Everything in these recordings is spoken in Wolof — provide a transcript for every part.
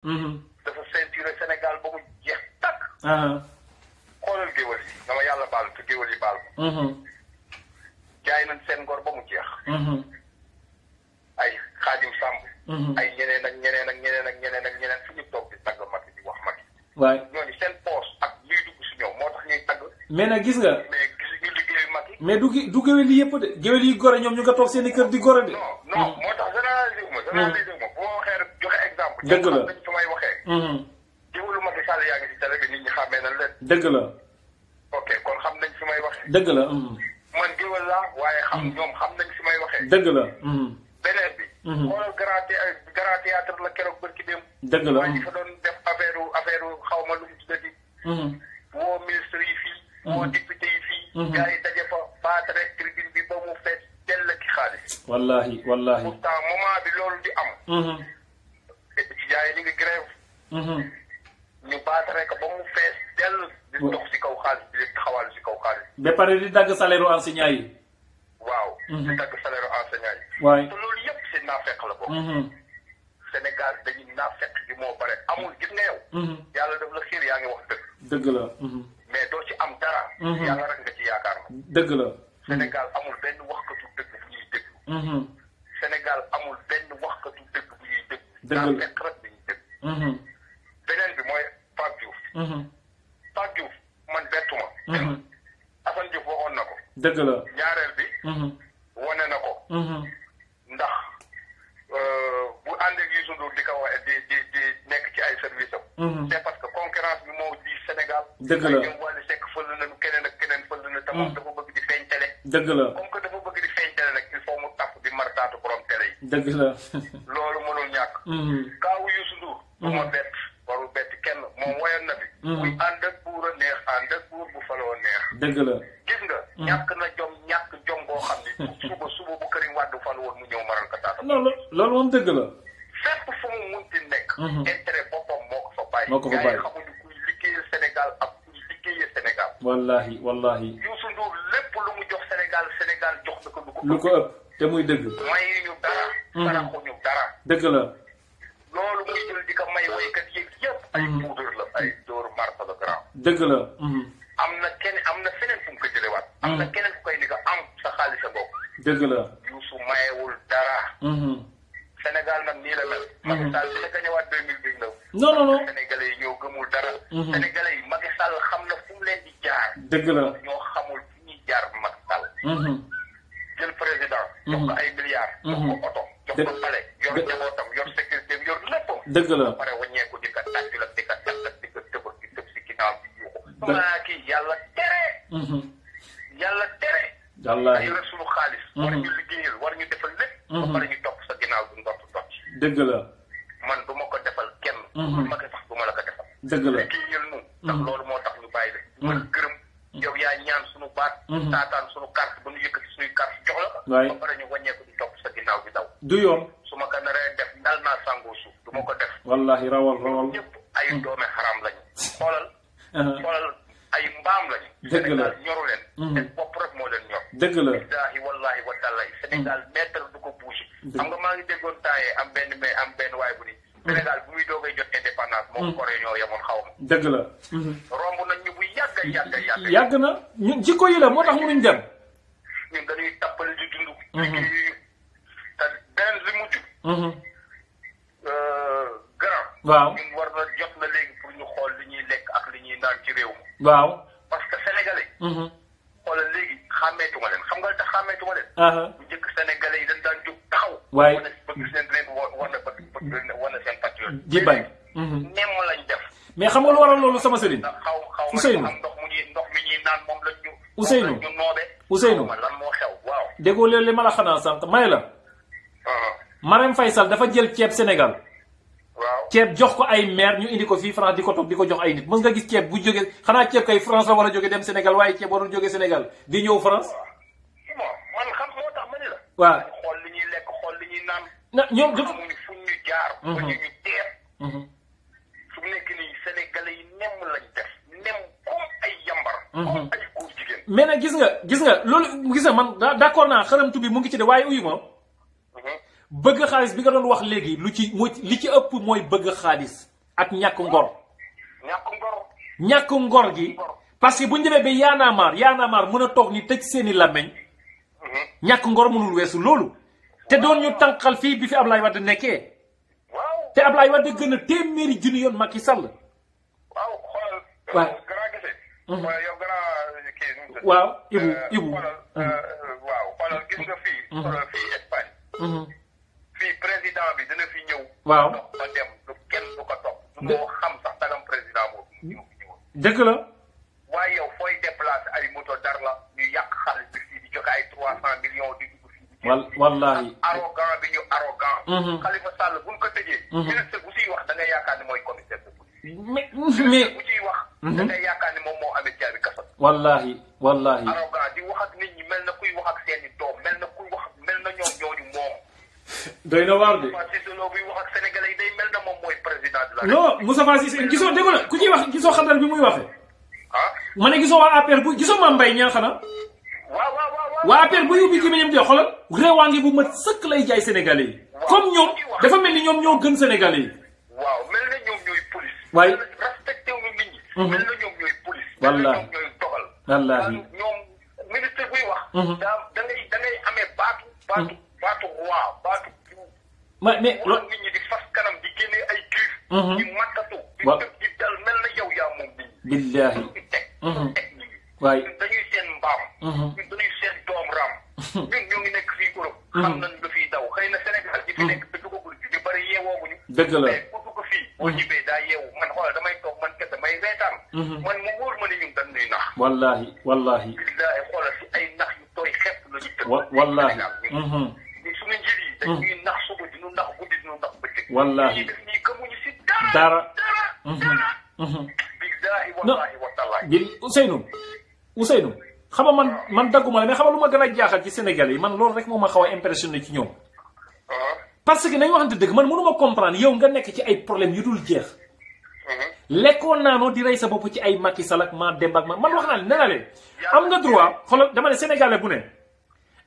dafa ceinture Sénégal ba mu jeex tàkk. xoolal géwël yi dama yàlla baal te géwël yi baal ko. jaay nañ seen ngor ba mu jeex. ay Xaadim Samb. ay ñeneen ak ñeneen ak ñeneen ak ñeneen ak ñeneen fu ñu toog di tagg Macky di wax Macky. waay ñooñu seen poos ak ñuy dugg si ñoom moo tax ñuy tagg. mais nag gis nga. mais gis ñu liggéeyu Macky. mais du géwél yi yëpp de géwél yi gore ñoom ñu nga toog seen i kër di gore de. non non moo tax généralisé wu ma. généralisé wu ma boo waxee rek joxe exemple. dëgg la ñoom xam nañ fi may waxee. géwélu Macky Sall yaa ngi si télé bi nit ñi xàmmee nañ leen. dëgg la. ok kon xam nañ fi may waxee. dëgg la. man géwél laa waaye xam ñoom xam nañ fi may waxee. dëgg la. beneen bi. xoolal grand théâtre la keroog bërki démb. dëgg la. waaye ñi fa doon def affaire xaw ma lu mu tuddati. woo ministre yi fii. woo député yi fii. gars yi daje fa baatare tribune bi ba mu fees dell ki xaalis. wallahi wallahi. pourtant moment bi loolu di am. étudiants yi ñu ngi grève. ñu baatare ko ba mu fees dell. di dox si kaw xaalis bi di taxawal si kaw xaalis. ba pare di dagg salaire enseignant yi. waaw. di dagg salaire enseignant yi. waay te loolu yëpp si naafeq la bokk. Sénégal dañuy naafeq gi moo bare amul gis nga yow. yàlla def la xiir yaa ngi wax dëgg. dëgg la. mais doo ci am dara. yàlla rek nga ci yaakaar na. dëgg la. Sénégal amul benn waxkatu dëgg bu ñuy dégg. Sénégal amul benn waxkatu dëgg bu ñuy dégg. dëgg la naafeq rek dañuy dégg. beneen bi mooy Pape Diouf. Pape Diouf man bettuma. Assane Diouf waxoon na ko. dëgg la. ñaareel bi. wane na ko. ndax bu ànd ak Youssou Ndour di ko wax di nekk ci ay service am. c'est parce que concurrence bi moo di Sénégal. dëgg la ñoom Wally Seck fël nañu keneen ak keneen fël na te moom dafa bëgg di feeñ télé. dëgg la. comme que dafa bëgg di feeñ télé nag il faut mu tapp di martaatu borom télé yi. dëgg la. loolu mënul ñàkk. kaawu Youssou Ndour. du ma bett warul bett kenn moom woyoon na fi. muy ànd ak buur a neex ànd ak buur bu faloo neex. dëgg la. gis nga. ñàkk na ñàkk jom boo xam ni. suba bu Karim Wade fal woon mu ñëw maral ko taata. non loolu moom dëgg la. fépp fu mu munti nekk. intérêt boppam moo ko fa bàyyi. moo ko fa bàyyi gars yi xamuñu kuy liggéeyal Sénégal ak kuy liggéeyal Sénégal. wallahi wallahi. Youssou Ndour lépp lu mu jox Sénégal Sénégal jox na ko lu ko ëpp te muy dëgg. mayuñu dara. saraxuñu dara. dëgg la. loolu muy jël di ko may waykat yëg yëpp. ay poudre la ay dóor marta le grand. dëgg la. am na feneen fu mu ko jëlewaat. am na keneen fu koy ni ko am sa xaalis sa bopp. dëgg la. Youssou mayewul dara. Sénégal nag nii la mel. Macky Sall dina gañewaat 2019. non. Sénégalais yi ñoo gëmul dara. Sénégalais yi Macky Sall xam na fu mu leen di jaar. dëgg la. ñoo xamul fu ñuy jaar Macky Sall. jël président. jox ko ay milliards. jox ko oto jox ko palais yor njabootam yor sécurité yor léppam. dëgg la. ba pare wàññeeku di ko tàcc la di ko tàcc di ko tëbal di tëb si ginnaaw bi yuuxu. kii yàlla tere. yàlla tere. wallaahi yore suñu xaalis. war ñu liggéeyal war ñu defal lépp. ba pare ñu topp sa ginnaaw du ndott ndott. dëgg la. man du ma ko defal kenn. du ma ko sax du ma la ko defal. dëgg la. liggéeyal nu. ndax loolu moo tax ñu bàyyi la. du ma la gërëm. yow yaa ñaan suñu baat. taataan suñu carte ba ñu yëkkati suñuy carte jox la ko. waay ba pare ñu wàññeeku di topp sa ginnaaw bi daw. du yoon. su ma ko naree def dal naa sàngoo suuf du ma ko def. wallahi rawal. ñëpp ay doome xaram lañu. xoolal ay mbaam lañu. dëgg la Sénégal ñoru leen. seen bopp rek moo leen ñor. dëgg la. billaahi wallaahi wa taala Sénégal mètre du ko bouger. xam nga maa ngi déggoon taayee am benn waay bu ni. Sénégal bu muy doogay jot indépendance. moom Corée ñoo yemoon xaw ma. dëgg la. romb nañ ñu bu yàgg. yàgg na ñun jikko yi la moo tax mënuñ dem. ñun dañuy tappale di dund. liggéey te beneen li mujj. grand. waaw ñun war na jot na léegi pour ñu xool li ñuy lekk ak li ñuy naan ci réew mi. waaw. parce que sénégalais. xoolal léegi xàmmeetuma leen xam nga tax xàmmeetuma leen. bu njëkk sénégalais yi dañ daan jóg taxaw. waay wane bëgg seen leen wane seen patriote. di bañ. nemm lañ def. mais xam nga lu waral loolu sama sëriñ. xaw Ousseynou ma am ndox mi ñuy naan moom lañ ñu. Ousseynou ñu noobe. Ousseynou lan moo xew waaw. déggoo leen li ma la xanaa sànq may la. Marème Faye Sall dafa jël ceeb Sénégal. waaw ceeb jox ko ay maire ñu indi ko fii France di ko toog di ko jox ay nit mës nga gis ceeb bu jógee xanaa ceeb kay France la war a jóge dem Sénégal waaye ceeb warul jóge Sénégal di ñëw France. bon man xam moo tax ma ni la. waaw xool li ñuy lekk xool li ñuy naan. na ñoom xamuñu fu ñu jaar. ba ñu teer. fu mu nekk nii sénégalais yi nemm lañ def nemm comme ay yambar. comme ay góor jigéen. mais nag gis nga loolu gis nga man d'accord naa xaramtu bi mu ngi ci de waaye uyu ma bëgg xaalis bi nga doon wax léegi li ci ëpp mooy bëgg xaalis ak ñàkk ngor. ñàkk ngor gi parce que bu ñu demee ba yaanaamaar mën a toog ni tëj seeni làmmeñ ñàkk ngor mënul weesu loolu te doon ñu tànqal fii bi fi Ablaye Wade nekkee te Ablaye Wade gën a téeméeri junni yoon Macky Sall. waaw xoolal. waaw gannaaw gisee. yow gannaaw kii. waaw Ibu. waaw xoolal gis nga fii. xoolal fii Espagne. fii président bi dina fi ñëw. waaw ba dem du kenn du ko topp. du moo xam sax dagam président boobu ñu ñëw. dëgg la. waaye yow fooy déplacer ay moto dar la ñu yàq xaalis bi fii di joxe ay 300 millions di dugg fii. wallahi arrogant bi ñu arrogant. Khalifa Sall buñ ko tëjee. ministre bu siy wax da ngay yaakaar ni mooy commissaire de police. mais bu ciy wax. da ngay yaakaar ni moom moo amee caabi kaso. wallahi arrogant di wax ak nit ñi mel na kuy wax ak seeni doom mel na kuy wax mel na ñoom ñooñu moom. doy na waar de. Moustapha Cissé Lo buy wax ak sénégalais yi day mel na moom mooy président de la. non Moustapha Cissé gisoo dégg na ku ciy wax gisoo xandal bi muy waxee. ma ne gisoo waa APR bu gisoo Mame Mbaye Niang xanaa. waaw waa APR bu yóbbu ki ñam di xoolal réewaange bu mat sëkk lay jaay sénégalais yi. comme ñoom dafa mel ni ñoom ñoo gën sénégalais yi. waaw mel na ñoom ñooy police. waaye respecté wu ñu nit ñi. mel na ñoom ñooy police. wallaahi mel na ñoom ñooy dogal. wallaahi ñoom ministre buy wax. da ngay amee baatu roi baatu. mais nit ñi di fas kanam di génne ay cuir. di mattatu. di dal mel na yow yaa moom nit ñi. billaahi. waaye dañuy seen mbaam. ñun dañuy seen doom raam. ñun ñoo ngi nekk fii Europe. xam nañ lu fiy daw xëy na Sénégal ji fi nekk te dugagul ci ñu bëri yeewooguñu. dëgg la mais ku dugg fii. boo ñibbee daa yeewu man xoolal damay toog man kese may reetaan. man mu wóor ma ni ñun dañ ñuy nax. wallahi. billaahi xoolal si ay nax yu tooy xepp la ñu tëdd. wallahi. suñu njiit yi dañuy nax suba di ñu nax guddi di ñu nax bëccëg. wallahi ñi def nii gëmuñu si dara. dara. billaahi wallahi wa taalaa. Ousseynou xam nga man dagguma la mais xam nga lu ma gën a jaaxal ci Sénégal yi man loolu rek moo ma xaw a impressionné ci ñoom. parce que nañ waxante dëgg man mënuma comprendre yow nga nekk ci ay problème yu dul jeex. lekkoon naanoo di rey sa bopp ci ay Macky Sall ak ma Demba ak man wax naa ne nee naa leen am nga droit xoolal dama ne Sénégalais bu ne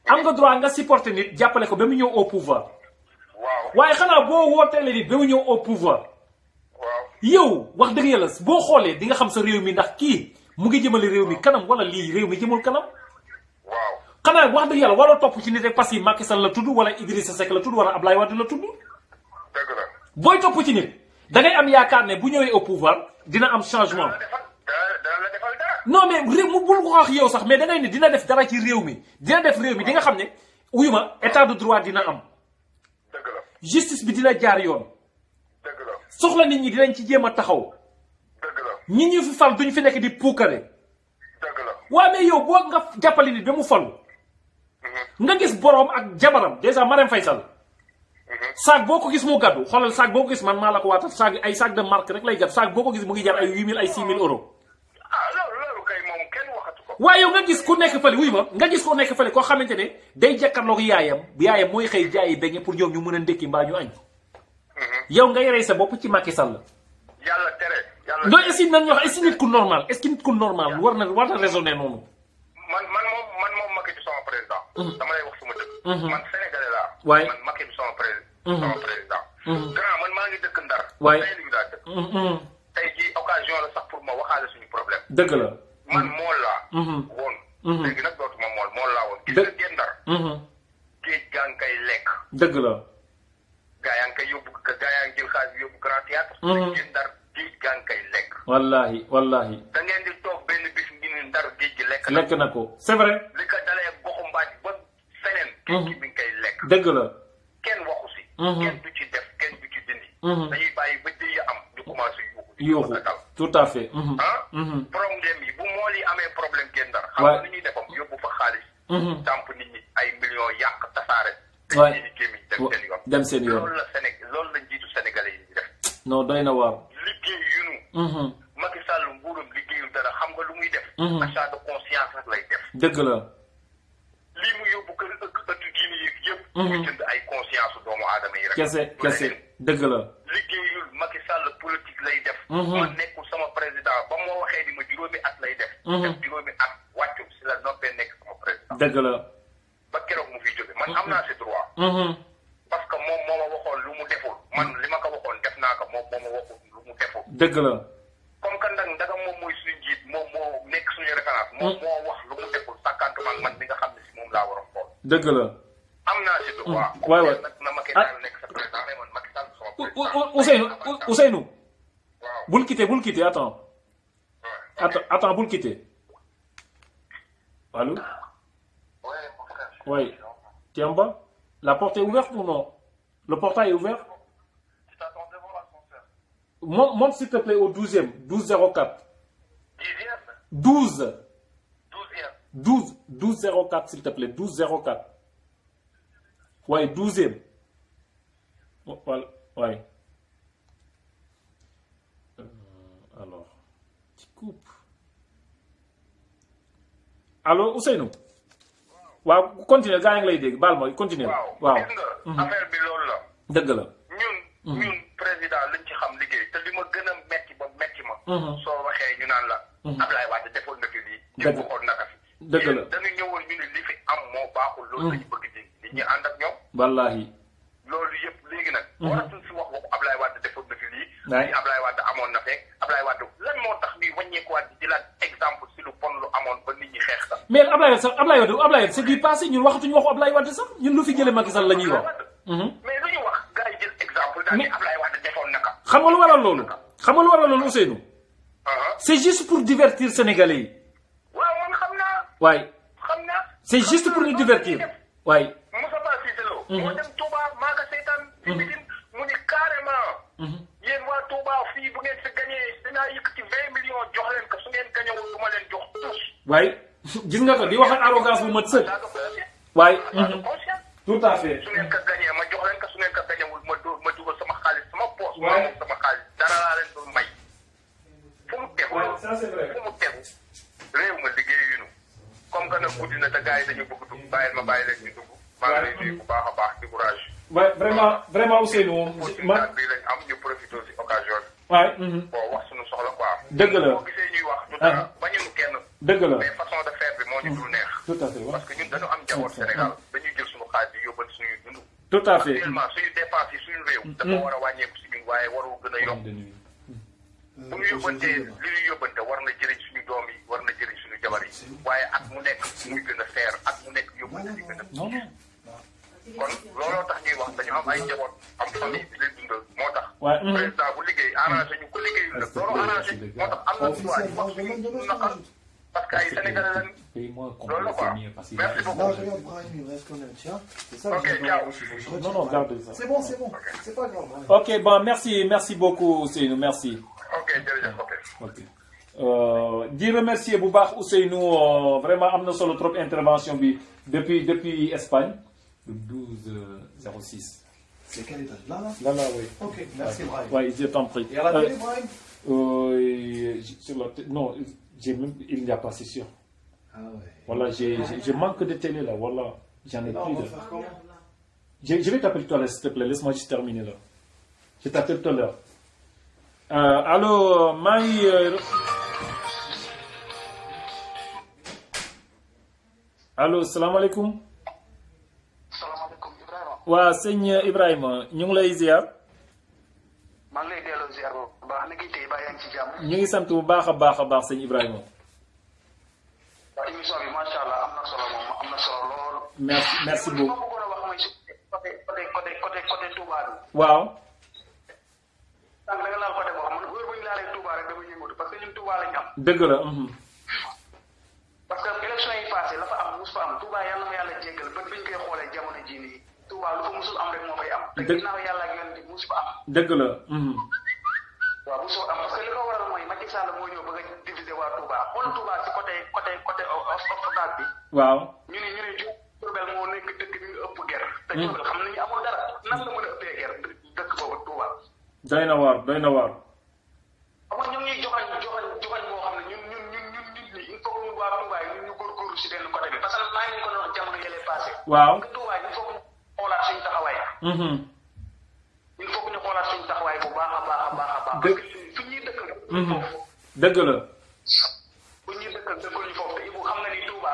am nga droit nga supporter nit jàppale ko ba mu ñëw au pouvoir. waaye xanaa boo wooteelee nit ba mu ñëw au pouvoir. yow wax dëgg yàlla boo xoolee di nga xam sa réew mi ndax kii mu ngi jëmale réew mi kanam wala lii réew mi jëmul kanam. xanaa wax dëgg yàlla waroo topp ci nit rek parce que Macky Sall la tudd wala Idrissa Seck la tudd wala Ablaye Wade la tudd. dëgg la booy topp ci nit da ngay am yaakaar ne bu ñëwee au pouvoir dina am changement. dana la defal dara. non mais réew mu bul ko wax yow sax mais da ngay ne dina def dara ci réew mi dina def réew mi di nga xam ne wuyu ma état de droit dina am. dëgg la justice bi dina jaar yoon. dëgg la soxla nit ñi dinañ ci jéem a taxaw. dëgg la ñi ñu fi fal duñ fi nekk di puukare. dëgg la waaw mais yow boo nga jàppale nit ba mu falu. nga gis boroom ak jabaram déjà Marème Faye Sall. saag boo ko gis mu gàddu xoolal saag boo ko gis man maa la ko waatal saag ay saag de marque rek lay gàddu saag boo ko gis mu ngi jar ay 8000 ay 6000 euros. loolu kay moom kenn waxatu ko. waaye yow nga gis ku nekk fële wuy ma nga gis ku nekk fële koo xamante ne day jàkkaarloog yaayam mooy xëy jaayi beñe pour ñoom ñu mën a ndékki mbaa ñu añ. yow nga yoree sa bopp ci Macky Sall. yàlla tere. donc est-ce que nañ wax est-ce que nit ku normal est-ce que nit ku normal war na raisonner noonu. man moom Macky du sama président. dama lay wax suma dëkk. man sénégalais laa. waaye man Macky du sama président. grand man maa ngi dëkk Ndar. waaye tey laa dëkk. tey jii occasion la sax pour ma waxaale suñu problème. dëgg la. man mool laa. woon. léegi nag dootuma mool laa woon. gis nga génn Ndar. géej gaa ngi koy lekk. dëgg la. gaa yaa ngi koy yóbbu gaa yaa ngi jël xaalis bi yóbbu grand théâtre. génn Ndar géej gaa ngi koy lekk. wallahi. da ngeen di toog benn bis ngi ni Ndar géej gi lekk. lekk na ko c'est vrai. li ko dalee goxu mbaaj ba feneen. géej gi mi ngi koy lekk. dëgg la. kenn waxu si. kenn du ci def kenn du ci dindi. dañuy bàyyi ba dëy am ñu commencé yuuxu tout à fait. problème yi bu mool yi amee problème génn Ndar. xam nga ni ñuy defam yóbbu fa xaalis. dàmp nit ñi ay millions yàq tasaare. waay dem seen yoon. dem seen yoon. loolu la njiitu Sénégalais yi di def. non doy na waar. liggéey yunu. Macky Sall nguuram liggéeyul dara xam nga lu muy def. achat de conscience rek lay def. dëgg la. lii mu yóbbu kër ëttu diine yi yëpp. muy jënd ay conscience doomu aadama yi rek. kese dëgg la. liggéeyul Macky Sall politique lay def. ma nekkul sama président ba moo waxee ni ma juróomi at lay def. def juróomi at wàccu si la noppee nekk sama président. dëgg la. ba keroog mu fiy jóge man am naa si droit. parce que moom moo ma waxoon lu mu deful man li ma ko waxoon def naa ko moom moo ma waxul lu mu mu defu. dëgg la. comme que nag ndagam moom mooy suñu njiit moom moo nekk suñu référence. moom moo wax lu mu deful sàkkantuma ak man mi nga xam ne si moom laa war a xool. dëgg la. am naa si droit. waay waay nag na Macky Sall nekk sa président mais man Macky Sall sama président. Ousseynou. waaw bul quitter attends. Attends, bul quitter. Allô? Ouais, mon frère. Oui. T'es en bas? La porte est ouverte ou non? Le portail est ouvert? Tu t'attends devant l'ascenseur. Monte s'il te plaît au 12e. 1204. 10e? 12. 12e. 1204 s'il te plaît. 1204. Ouais, 12e. Voilà. Ouais. Alors. Tu coupes. Allo Ousseynou. waaw continuer gaa ngi lay dégg baal ma continuer. waaw gis nga. affaire bi loolu la. dëgg la. ñun président lañ ci xam liggéey te li ma gën a metti ba metti ma. soo waxee ñu naan la. Ablaye Wade defoon na fi lii. dëgg la waxoon naka fi. dëgg la dañu ñëwoon ñu ne li fi am moo baaxul. loolu la ñu bëgg di nit ñi ànd ak ñoom. wallaahi. loolu yëpp léegi nag. waratuñ fi wax waxu Ablaye Wade defoon na fi lii. lii Ablaye Wade amoon na fekk Ablaye Wade lan moo tax ñuy wàññeekuwaat di jëlaat exemple si lu bon lu amoon ba nit ñi xeex sax. mais Ablaye Wade c'est du passé ñun waxatuñu waxu Ablaye Wade sax ñun lu fi jëlee Macky Sall la ñuy wax. mais lu ñu wax gars yi jël exemple daal ni Ablaye Wade defoon naka. xam nga lu waral loolu Ousseynou. c'est juste pour divertir Sénégalais yi. waaw man xam naa. waay. xam naa. c'est juste pour nous divertir. waay. Moussa Ba Cissé Lo. moo dem Touba maa ko seetaan. mu ni carrément. yéen waa Touba fii bu ngeen fi gagné dinaa yëkkati 20 millions jox leen ko su ngeen gagnéwul du ma leen jox tous. waay gis nga ko di wax ak arrogance bu mat sëkk. waay. tout à fait. su ngeen ko gagné ma jox leen ko su ngeen ko gagnéwul ma dugal sama xaalis sama poche. waay ma sama xaalis dara laa leen doon may. fu mu tegu loolu ça c'est vrai. fu mu tegu réew ma liggéeyuñu comme que nag guddi na te gars yi dañu bëgg dugg bàyyil ma bàyyi leen ñu dugg. maa ngi lay nuyu bu baax a baax di courage. waay vraiment Ousseynou. man bi lañ am ñu profité si occasion bi. waay. bon wax suñu soxla quoi. dëgg la boo gisee ñuy wax. du dara bañuñu kenn. dëgg la mais façon de faire bi moo ñu dul neex. tout à fait parce que ñun dañu am njaboot Sénégal dañuy jël suñu xaalis di yóbbal suñuy dund. tout à fait actuellement suñu dépense yi suñu réew. dafa war a wàññeeku si ñun waaye warul gën a yokk. bu ñu yóbbantee li ñuy yóbbante war na jëriñ suñu doom yi war na jëriñ suñu jabar yi waaye at mu nekk muy gën a seer at mu nekk yóbbante di gën a. kon looloo tax ñuy wax dañu am ay njaboot am famille di leen dundal moo tax. président bu liggéey arrangé ñu ko liggéeyul nag loolu arrangé moo tax am na droit di wax suñu naqar parce que ay Sénégalais lañ. loolu la quoi merci beaucoup. ok ciao. non garde ça. C'est bon, c'est pas grave. ok bon merci beaucoup Ousseynou merci. ok jërëjëf ok. di remercier bu baax Ousseynou vraiment am na solo trop intervention bi depuis Espagne. Le 1206. C'est quel étage? Là? Là, oui. Ok, merci Brahim. Oui, je t'en prie. Et à la télé, Brahim? Non, il n'y a pas, c'est sûr. Ah ouais. Voilà, je manque de télé là, voilà. J'en ai Là, plus. on va Là. faire comment? Je vais t'appeler tout à l'heure, s'il te plaît. Laisse-moi juste terminer là. Je t'appelle tout à l'heure. Allô, Maï. Allô, salam alaikum. waa sëñ Ibrahima ñu ngi lay ziar. maa ngi lay delloo ziar bu baax na tey ba yaa ngi ci jàmm. ñu ngi sant bu baax a baax sëñ Ibrahima. waaw émission bi macha allah am na solo moom am na solo lool. merci beaucoup. li ma bëggoon a wax mooy si côté Touba bi. waaw. sànq da nga laal côté boo xam man wóor bu ñu laalee Touba rek dama yëngatu parce que ñun Touba lañ am. dëgg la. parce que élection yi passé la fa am mus fa am Touba yàlla na yàlla jéggal ba biñ koy xoolee jamono jii nii. Touba lu fa musul am rek moo fay am. te ginnaaw yàlla ak yoon bi musul am. dëgg la. waaw musul am parce que li ko waral mooy Macky Sall moo ñëw bëgg a diviser waa Touba xool Touba si côté Ofotaal bi. waaw. ñu ne Diourbel moo nekk dëkk bi ëpp ger. te Diourbel xam nañu amul dara nan la mën a ëppee ger dëkk boobu Touba. doy na waar. xam nga ñoom ñuy joxañ boo xam ne ñun nit ñi il faut que waa Touba yi ñu góorgóorlu si benn côté bi parce que maa ngi ko doon jamono yële passé. waaw. Touba il faut xoolaat suñu taxawaay. il faut que ñu xoolaat suñu taxawaay bu baax a baax. parce que fi ñuy dëkkal. foofu. dëgg la. bu ñuy dëkkal dëkkuñu foofu te Ibu xam nga ni Touba.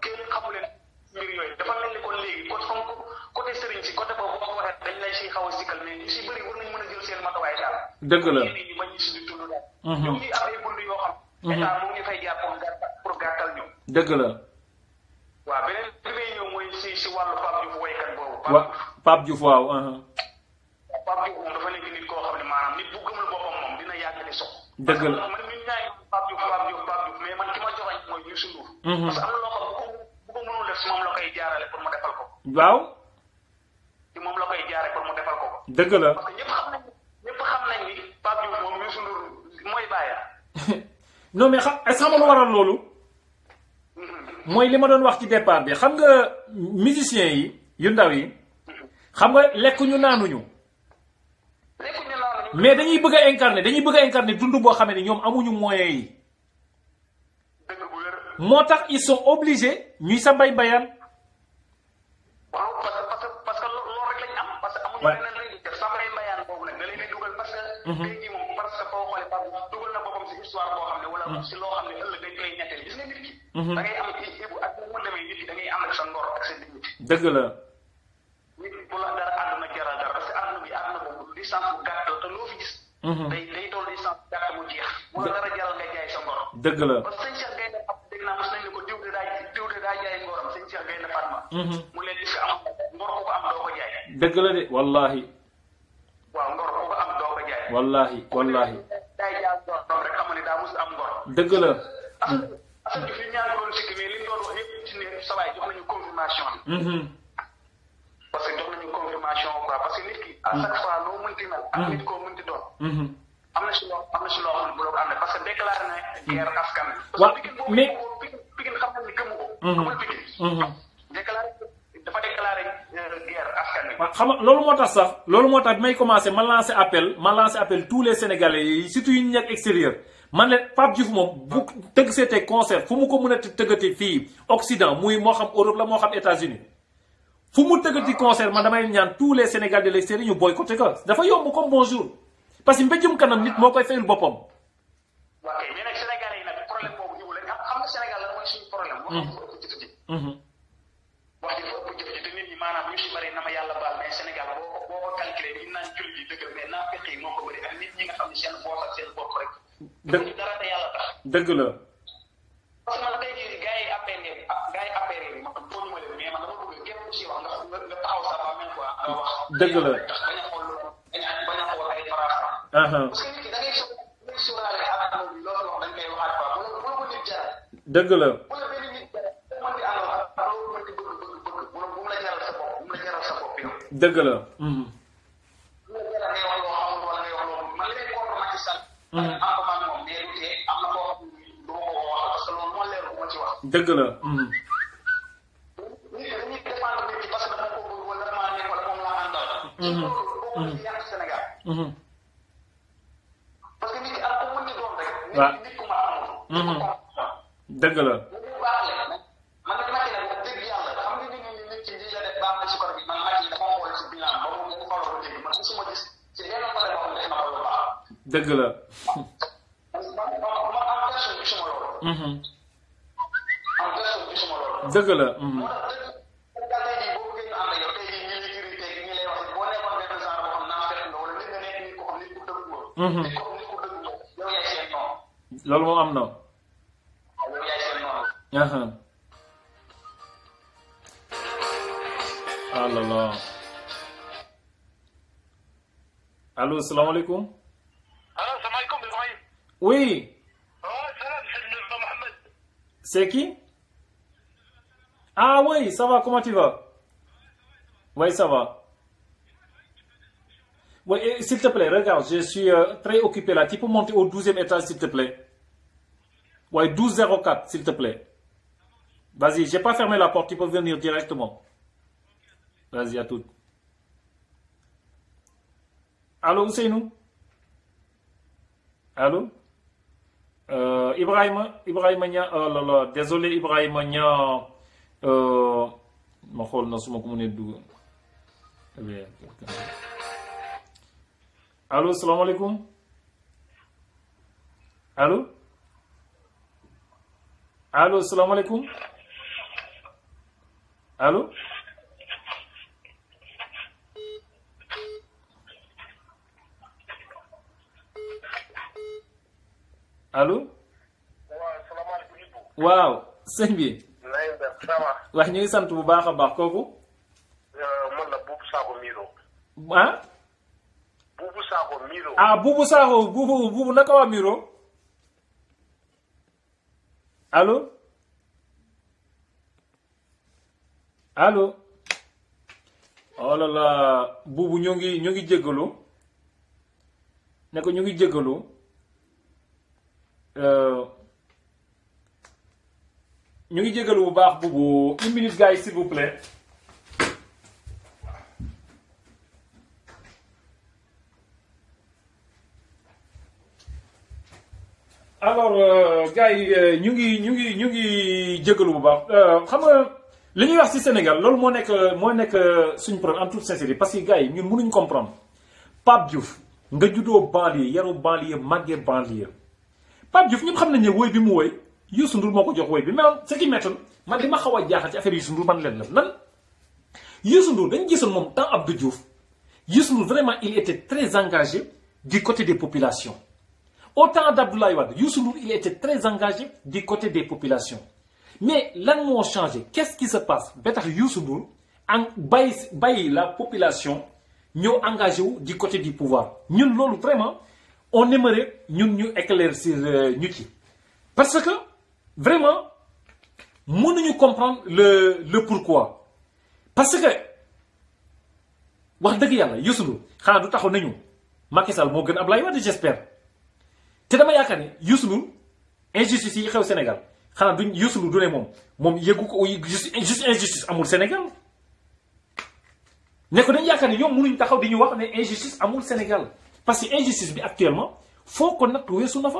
kenn xamu leen mbir yooyu dafa mel ni kon léegi côté Serigne si côté boobu boo ko waxee dañ lay si xaw a sikkal mais ñu si bëri war nañ mën a jël seen matuwaay daal. dëgg la. ñu bañ ñu ngi am ay bunt yoo xam. état mu ngi fay jaar pour gàttal ñu. dëgg la. waaw beneen bi may ñëw mooy si wàllu Pape Diouf woykat boobu. Pape Diouf waaw. Pape Diouf moom dafa nekk nit koo xam ne maanaam nit bu gëmul boppam moom dina yàgg di sox. dëgg la man nit ñaa ngi Pape Diouf mais man ki ma joxañ mooy Youssou Ndour. parce que am na loo xam bu ko mënul def si moom la koy jaarale pour mu defal ko. waaw. ci moom la koy jaare pour mu defal ko. dëgg la. parce que ñëpp xam nañ ni Pape Diouf moom Youssou Ndour mooy bàyyi. non mais est-ce que xam nga lu waral loolu. mooy li ma doon wax ci départ bi xam nga musiciens yi yu ndaw yi. xam nga lekkuñu naanuñu. mais dañuy bëgg a incarner dund boo xamee ni ñoom amuñu moyens yi. moo tax ils sont obligés ñuy sa mbay mbayaan. waaw parce que loolu rek lañ am. parce que amuñu leneen lañuy def sa mbay mbayaan boobu nag da leen di dugal parce que. tey jii moom parce que boo xoolee Pape dugal na boppam si histoire boo xam ne wala si loo xam ne ëllëg dañ koy ñetteel gis nga nit ki. da ngay am ibu ak mu demee nit ki da ngay am ak sa ngor ak sa dignité. dëgg la. nit bu la dara àdduna jaral dara parce que àdduna boobu distance bu gàtt te loo fi gis. day toll distance bu gàtt mu jeex. bu la dara jaral nga jaay sa ngor. dëgg la. parce que sëñ Cheikh Gaynde Fatma dégg naa mos nañ ne ko diw de daa jaay ngoram sëñ Cheikh Gaynde Fatma. mu leen gis am ngor ko am doo ko jaay. dëgg la de wallahi. waaw ngor ko am doo ko jaay. wallahi. daay jaay ngor rek xam ne daa mos am ngor. dëgg la. Assane Diouf li ñaan ko doon sikki mais li ñu doon wax yëpp ci ne sa waay jox nañu confirmation bi. parce que jox nañu confirmation quoi parce que nit ki à chaque fois loo mënti mel. ak nit koo mënti doon. am na si loo xam ne bu la ko àndee parce que déclaré na guerre askan wi. waaw mais Pikine xam nañ ni gëmu ko. amul Pikine. dafa déclaré guerre askan wi. waaw xam nga loolu moo tax bi may commencé ma lancé appel tous les sénégalais yi surtout yi ñu nekk extérieur man leen Pape Diouf moom bu tëgg seetee concert fu mu ko mën a tëggati fii Occident muy moo xam Europe la moo xam États-Unis fu mu tëggati concert man damay ñaan tous les sénégalais de l'extérieur ñu boycotté ko dafa yomb comme bonjour parce que mbéjum kanam nit moo koy fayul boppam. waaw kay mais nag sénégalais yi nag problème boobu ñu leen xam nga Sénégal la mooy suñu problème. wax ji dafa ëpp jëf ji. wax ji dafa ëpp jëf ji te nit ñi maanaam ñu si bëri na ma yàlla baal mais Sénégal boo ko calculé ñu naan julli ji dëgg mais naa fekk yi moo ko bëri ak nit ñi nga xam ne seen boos ak seen bopp rek. dëgg dara te yàlla tax. dëgg la. parce que man tey jii gars yi APR yi man foo ñu ma leen mais man dama bëgg képp ku si wax nga taxaw sa ba même quoi nga wax. dëgg la bañ a xool bañ a xool ay farafara. parce que nit ki da ngay sóoraale àdduna bi loolu wax dañ koy waxaat quoi bu la ko nit jaral. dëgg la. bu la benn nit jaral boo mën di àndal ak loolu mën di bëgg bu mu la jaral sa bopp bu mu la jaral sa bopp yow. dëgg la. bu la jaral ngay wax loo xamul wala ngay wax loo man li may contre Macky Sall. am ko maag moom mais du tee am na koo xam ne du ma ko wax parce que loolu moo leer bu ma ci wax. dëgg la. dañuy défendre nit ki parce que dama ko bëgg wala dafa maa nekk wala moom laa àndal. loolu boo ko ci yàq Sénégal. parce que nit ki ak ko mën di doon rek. waaw nit ku ma amul. dëgg la. bu baax la man nag Macky nag dëgg yàlla xam nga nit ki li la def baax na si côté bi man Macky dafa xool si bilan ba mu xooloo ko dégg man gisuma gis ci benn côté boo xam ne def na ko lu baax. dëgg la. man en personne gisuma loolu. en personne gisuma loolu. dëgg la. moo tax dëgg tey jii boo bëggee ñu ànd ak yow tey jii ñi lay jëriñ tey ñi lay wax boo nekkoon benn genre boo xam naa fekk nga wala nit nga nekk nit ko xam nit ku dëgg woon. nit ko nit ku dëgg woon yow yaay seen noonu. loolu moom am na. yow yaay seen noonu. ah là là. allo salaamaaleykum. allo salaamaaleykum Ibrahima. oui. salam, c'est Mohamed. C'est qui? Ah oui, ça va, comment tu vas? Oui, ça va. Oui, s'il te plaît, regarde, je suis très occupé là. Tu peux monter au 12e étage, s'il te plaît? Oui, 1204, s'il te plaît. Vas-y, j'ai pas fermé la porte, tu peux venir directement. Vas-y, à tout. Allô, Ousseynou? Allô? Ibrahima Nia, oh là là, désolé Ibrahima Nia. Ma xool na suma ko mënee dugg. Allô, salaamaaleykum. Allô? Allô, salaamaaleykum. Allô? allo. waaw salaamaaleykum. waaw sëñ bi. na ngeen def ça va. wax ñu ngi sant bu baax a baax kooku. man la Boubou Sakho Miro. ah. Boubou Sakho Miro. ah Boubou Sakho Boubou naka waa Miro. allo. allo. oh là là Boubou ñu ngi jéggalu ne ko ñu ngi jéggalu ñu ngi jéggalu bu baax Boubou 1 minute gars yi s'il vous plaît. alors gars yi ñu ngi jéggalu bu baax xam nga li ñuy wax ci Sénégal loolu moo nekk suñu problème en toute sincérité parce que gars yi ñun mënuñ comprendre Pape Diouf nga juddoo banlieue yaru banlieue màggee banlieue Pape Diouf ñëpp xam nañ ne woy bi mu woy Youssou Ndour moo ko jox woy bi mais ce qui m'étonne man li ma xaw a jaaxal ci affaire Youssou Ndour man leen la nan Youssou Ndour dañu gisoon moom temps Abdou Diouf Youssou Ndour vraiment il était très engagé du côté des populations au temps d'Abdoulaye Wade Youssou Ndour il était très engagé du côté des populations mais lan moo changé qu'est-ce qui se passe ba tax Youssou Ndour bàyyi la population ñoo engagé wu du côté du pouvoir ñun loolu vraiment on aimerait ñun ñu éclaircir ñu ci parce que vraiment mënuñu comprendre le pourquoi parce que wax dëgg yàlla Youssou Ndour xanaa du taxaw nañu Macky Sall moo gën Abdoulaye Wade j'espère te dama yaakaar ne Youssou Ndour injustice yi xew Sénégal xanaa duñ Youssou Ndour du ne moom yëgu ko juste injustice amul Sénégal ne ko dañ yaakaar ne ñoom mënuñ taxaw di ñu wax ne injustice amul Sénégal parce que injustice bi actuellement foo ko natt weesu na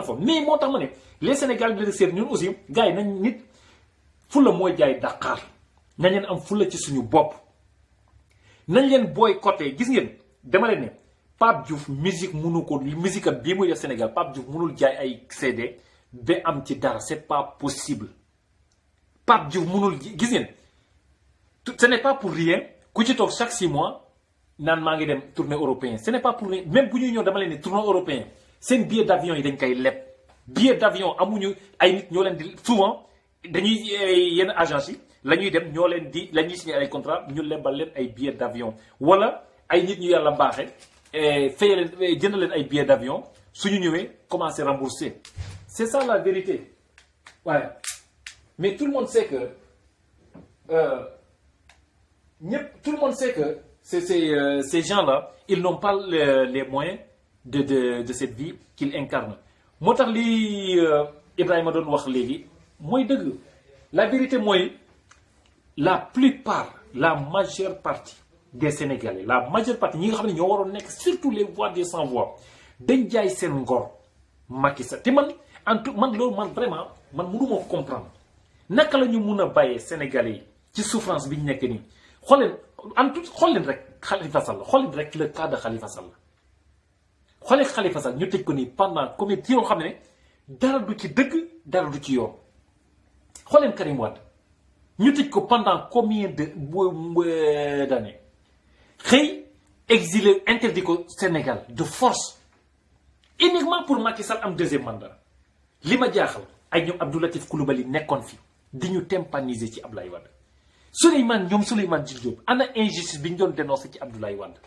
fa mais moo tax ma ne les Sénégalais de l'extérieur ñun aussi gars yi nañ nit fulla mooy jaay Dakar nañ leen am fulla ci suñu bopp nañ leen boycotté gis ngeen dama leen ne Pape Diouf musique mënu ko musique am bii muy def Sénégal Pape Diouf mënul jaay ay CD ba am ci dara c'est pas possible Pape Diouf mënul gis ngeen ce n'est pas pour rien ku ci toog chaque 6 mois naan maa ngi dem tournée européen ce n'est pas pour rien même bu ñuy ñëw dama leen ne tournée européen seen billet d'avion yi dañ koy leb billet d'avion amuñu ay nit ñoo leen di souvent dañuy yenn agence yi la ñuy dem ñoo leen di la ñuy signé ay contrat ñu lebal leen ay billet d'avion wala ay nit ñu yàlla baaxe fay leen jënd leen ay billets d'avion suñu ñëwee commencer rembourser c'est ça la vérité waaye mais tout le monde sait que tout le monde sait que ces gens-là ils n'ont pas les moyens de cette vie qu'ils incarnent moo tax li Ibrahima doon wax léegi mooy dëgg la vérité mooy la plupart la majeure partie des Sénégalais la majeure partie ñi nga xam ne ñoo waroon nekk surtout les voix des sans voix dañ jaay seen ngor Macky Sall te man loolu man vraiment man mënuma comprendre naka la ñu mun a bàyyee Sénégalais yi ci souffrance bi ñu nekk nii xool leen rek Khalifa Sall xool leen rek le cas de Khalifa Sall xoolee Khalifa Sall ñu tëj ko nii pendant combien de yoo xam ne dara du ci dëgg dara du ci yoon xool leen Karim Wade ñu tëj ko pendant combien d'années xëy exilé interdit ko Sénégal de force uniquement pour Macky Sall am 2e mandat li ma jaaxal ay ñoom Abdou Latif Coulibaly nekkoon fi di ñu tympaniser ci Abdoulaye Wade Souleymane Jules Diop ana injustice bi ñu doon dénoncer ci Abdoulaye Wade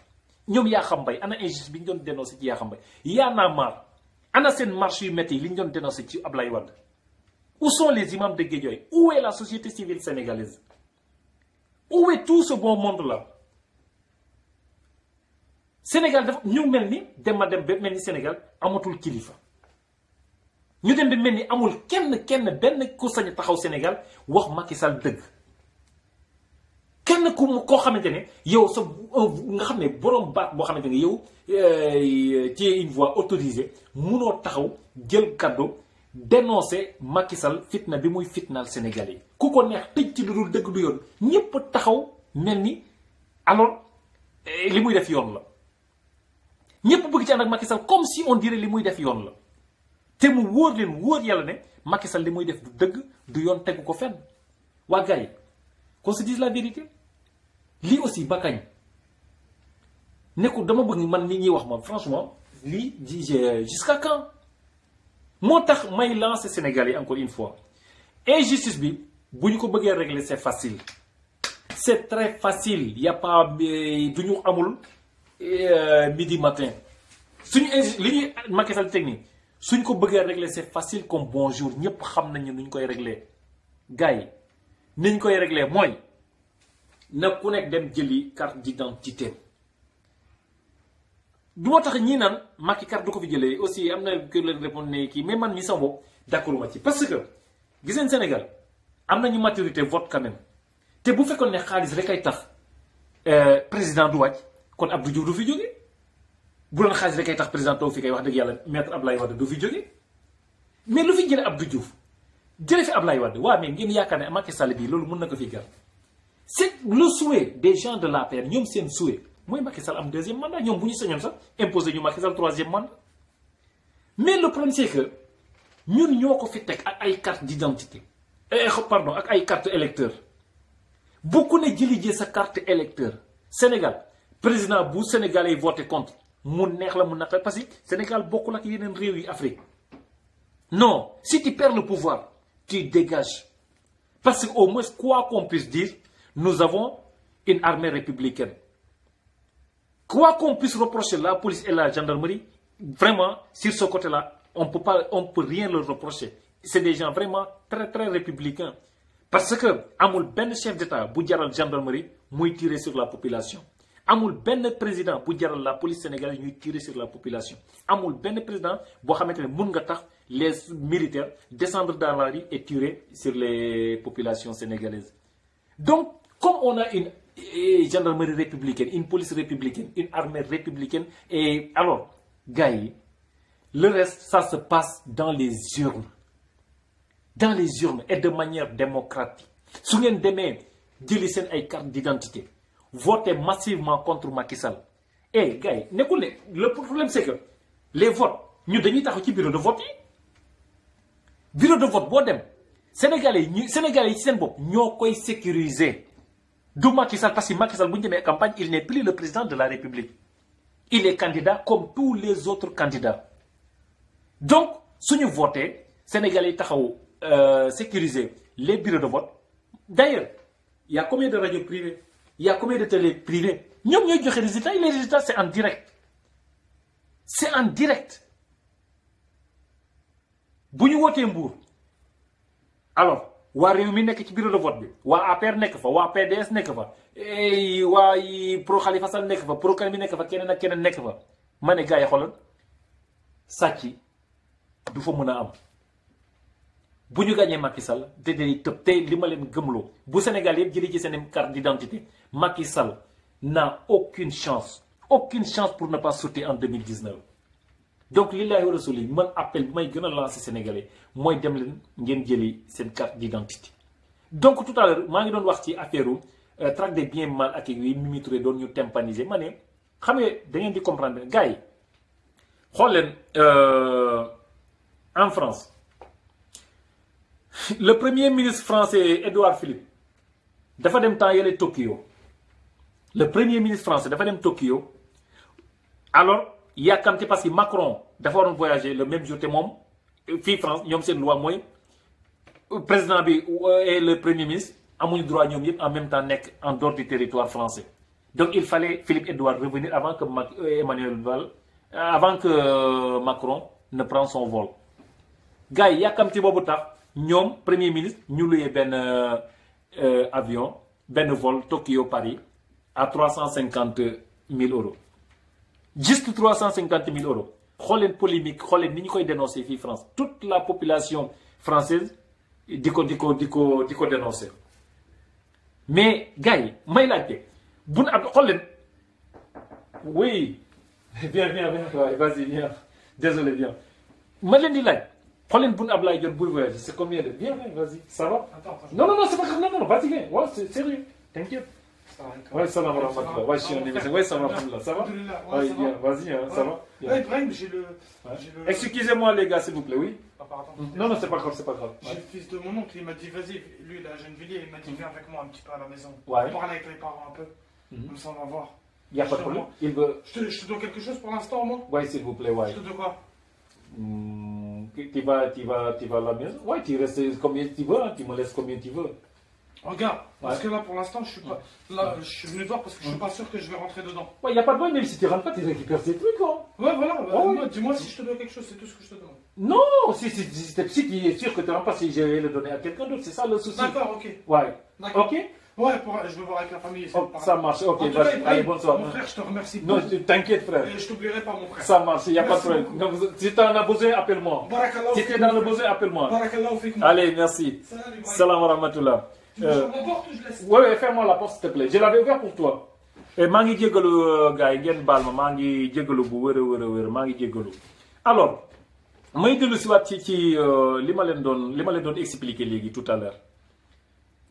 ñoom Yakham Mbaye ana injustice bi ñu doon dénoncer ci Yakham Mbaye Y'en a marre ana seen marche yu métti yi li ñu doon dénoncer ci Abdoulaye Wade où sont les imams de Guédiawaye où est la société civile sénégalaise où est tout ce bon monde là Sénégal dafa ñu mel ni dem ba mel ni Sénégal amatul kilifa ñu dem ba mel ni amul kenn benn ku sañ taxaw Sénégal wax Macky Sall dëgg kenn koo xamante ne yow sa nga xam ne boroom baat boo xamante ne yow ci une voix autorisée munoo taxaw jël kaddu dénoncer Macky Sall fitna bi muy fitnaal Sénégalais yi ku ko neex tëj ci lu dul dëgg du yoon ñépp taxaw mel ni alors li muy def yoon la ñépp bëgg ci ànd ak Macky Sall comme si on dirait li muy def yoon la te mu wóor yàlla ne Macky Sall li muy def du dëgg du yoon tegu ko fenn waa gars yi qu'on se dise la vérité lii aussi ba kañ ne ko dama bëgg man nit ñi wax ma franchement lii jusqu'à quand moo tax may lancer Sénégalais encore une fois injustice bi bu ñu ko bëggee régler c'est facile c'est très facile y a pas du ñu amul midi matin suñu li ñuy Macky Sall technique suñ ko bëggee régler c'est facile comme bonjour ñëpp xam nañu nu ñu koy régler gars yi ni ñu koy régler mooy na ku nekk dem jëli carte d'identité du moo tax ñii naan Macky carte du ko fi jëlee aussi am na kër leen répondre ne kii mais man mi sama bopp d'accord ma ci parce que gis ngeen Sénégal am nañu maturité vote quand même te bu fekkoon ne xaalis rek ay tax président du wàcc kon Abdou Diouf du fi jógee bu doon xaalis rek ay tax président taw fi kay wax dëgg yàlla maître Abdoulaye Wade du fi jógee mais lu fi jëlee Abdou Diouf jëlee fi Abdoulaye Wade waaw mais ngeen yaakaar ne Macky Sall bii loolu mën na ko fi gar c'est le souhait des gens de l'APR ñoom seen souhait mooy Macky Sall am deuxième mandat ñoom bu ñu sañoon sax imposé ñu Macky Sall troisième mandat mais le problème c'est que ñun ñoo ko fi teg ak ay carte d'identité pardon ak ay carte électeur bu ku ne jëli jee sa carte électeur Sénégal président bu Sénégalais yi voté contre mu neex la mu naqar parce que Sénégal bokkul ak yeneen réew yi Afrique non si tu perds le pouvoir tu dégages parce que au moins quoi qu'on puisse dire nous avons une armée républicaine quoi qu'on puisse reprocher la police et la gendarmerie vraiment sur ce côté-là on peut rien leur reprocher c'est des gens vraiment très très républicains parce que amul benn chef d'État bu jaral gendarmerie muy tirer sur la population amul benn président bu jaral la police sénégalaise ñuy tirer sur la population amul benn président boo xamante ne mun nga tax les militaires descendre dans la rue et tirer sur les populations sénégalaises donc comme on a une gendarmerie républicaine une police républicaine une armée républicaine et alors gars yi le reste ça se passe dans les urnes et de manière démocratique su ngeen demee jëli seen ay carte d'identité voter massivement contre Macky Sall et gars yi nekkul ne le problème c'est que les votes ñu dañuy taxaw ci bureau de vote yi bureau de vote boo dem Sénégalais yi ci seen bopp ñoo koy sécuriser du Macky Sall parce que Macky Sall bu ñu demee campagne il n'est plus le président de la République il est candidat comme tous les autres candidats donc suñu voté Sénégalais yi taxaw sécuriser les bureaux de vote d'ailleurs il y a combien de radios privées il y a combien de télé privées ñoom ñooy joxe résultats et les résultats c'est en direct bu ñu wootee Mbour alors waa réew mi nekk ci bureau de vote bi waa APR nekk fa waa PDS nekk fa waa pro Khalifa Sall nekk fa pro Karim nekk fa keneen ak keneen nekk fa ma ne gars yi xoolal sàcc du fa mën a am bu ñu gàñee Macky Sall te day tëb te li ma leen gëmloo bu Sénégal yëpp jëlee ci seen carte d'identité Macky Sall n'a aucune chance pour ne pas sauter en 2019 donc lillahi wa rasuli man appel bi may gën a lancer Sénégalais mooy dem leen ngeen jëli seen carte d'identité donc tout à l'heure maa ngi doon wax ci affaire traque des biens mal acquis yi Mimi Touré doon ñu tympaniser ma ne xam nga da ngeen di comprendre gars yi xool leen en France le premier ministre français Édouard Philippe dafa dem temps yële Tokyo le premier ministre français dafa dem Tokyo alors yàkkamti parce que Macron dafa waroon voyager le même jour te moom fii France ñoom seen loi mooy président bi et le premier ministre amuñu droit ñoom yëpp en même temps nekk en dehors du territoire français donc il fallait Philippe Édouard revenir avant que Macron ne prenne son vol gars yi yàkkamti boobu tax ñoom premier ministre ñu luyee benn avion benn vol Tokyo Paris à 350 000 euros juste 350 000 euros xool leen polémique xool leen ni ñu koy dénoncer fii France toute la population française di ko dénoncer mais gars yi may laajte bu nu ab xool leen oui viens vas-y viens désolé viens ma leen di laaj xool leen bu nu Ablaye Dione buy voyager c'est combien de viens vas-y ça va non c'est pas grave non vas-y viens ouais c'est sérieux t'inquiète. Ouais, salam rahmatullah. Ouais, je suis en émission. Ouais, ça va, alhamdulillah. Ça va? Ouais, bien. Vas-y, hein, ça va? Ouais, Ibrahim, j'ai le... Excusez-moi, les gars, s'il vous plaît, oui? Ah, pardon. Non, c'est pas grave, c'est pas grave. J'ai le fils de mon oncle, il m'a dit, vas-y, lui, la jeune Villiers, il m'a dit, viens avec moi un petit peu à la maison. Ouais. On parle avec les parents un peu. Comme ça, on va voir. Il n'y a pas de problème. Il veut... Je te dois quelque chose pour l'instant, moi? Ouais, s'il vous plaît, ouais. Je te dois quoi? Tu vas à la maison? Ouais, tu restes combien tu veux, hein, tu me laisses combien tu veux. Regarde, parce que là, pour l'instant, je suis pas... Là, je suis venu te voir parce que je suis pas sûr que je vais rentrer dedans. Ouais, il n'y a pas de problème, même si tu rentres pas, tu récupères tes trucs, hein. Ouais, voilà. Ouais. Dis-moi si je te dois quelque chose, c'est tout ce que je te demande. Non, si tu es sûr que tu rentres pas, si je vais le donner à quelqu'un d'autre, c'est ça le souci. D'accord, ok. Ouais. D'accord. Ok. Ouais, je veux voir avec la famille. Oh, ça marche, ok. En tout cas, Allez, bonne soirée. mon frère, je te remercie. Non, t'inquiète, frère. Et je t'oublierai pas, mon frère. Ça marche, il n'y a pas de Merci problème. Donc, si tu en as besoin, appelle-moi. Barakallahu Si tu es fik, dans mon le frère. besoin, appelle-moi. Barakallahu fik, mon Allez, merci. Salam, bye. Salam wa rahmatullah. Tu me fermes la porte ou je laisse? Ouais, ferme-moi la porte, s'il te plaît. Je l'avais ouvert pour toi. Et maa ngi jégalu gars yi ngeen baal ma maa ngi jégalu bu wër maa ngi jégalu. Alors, may dellu si waat ci li ma leen doon expliquer léegi tout à l'heure.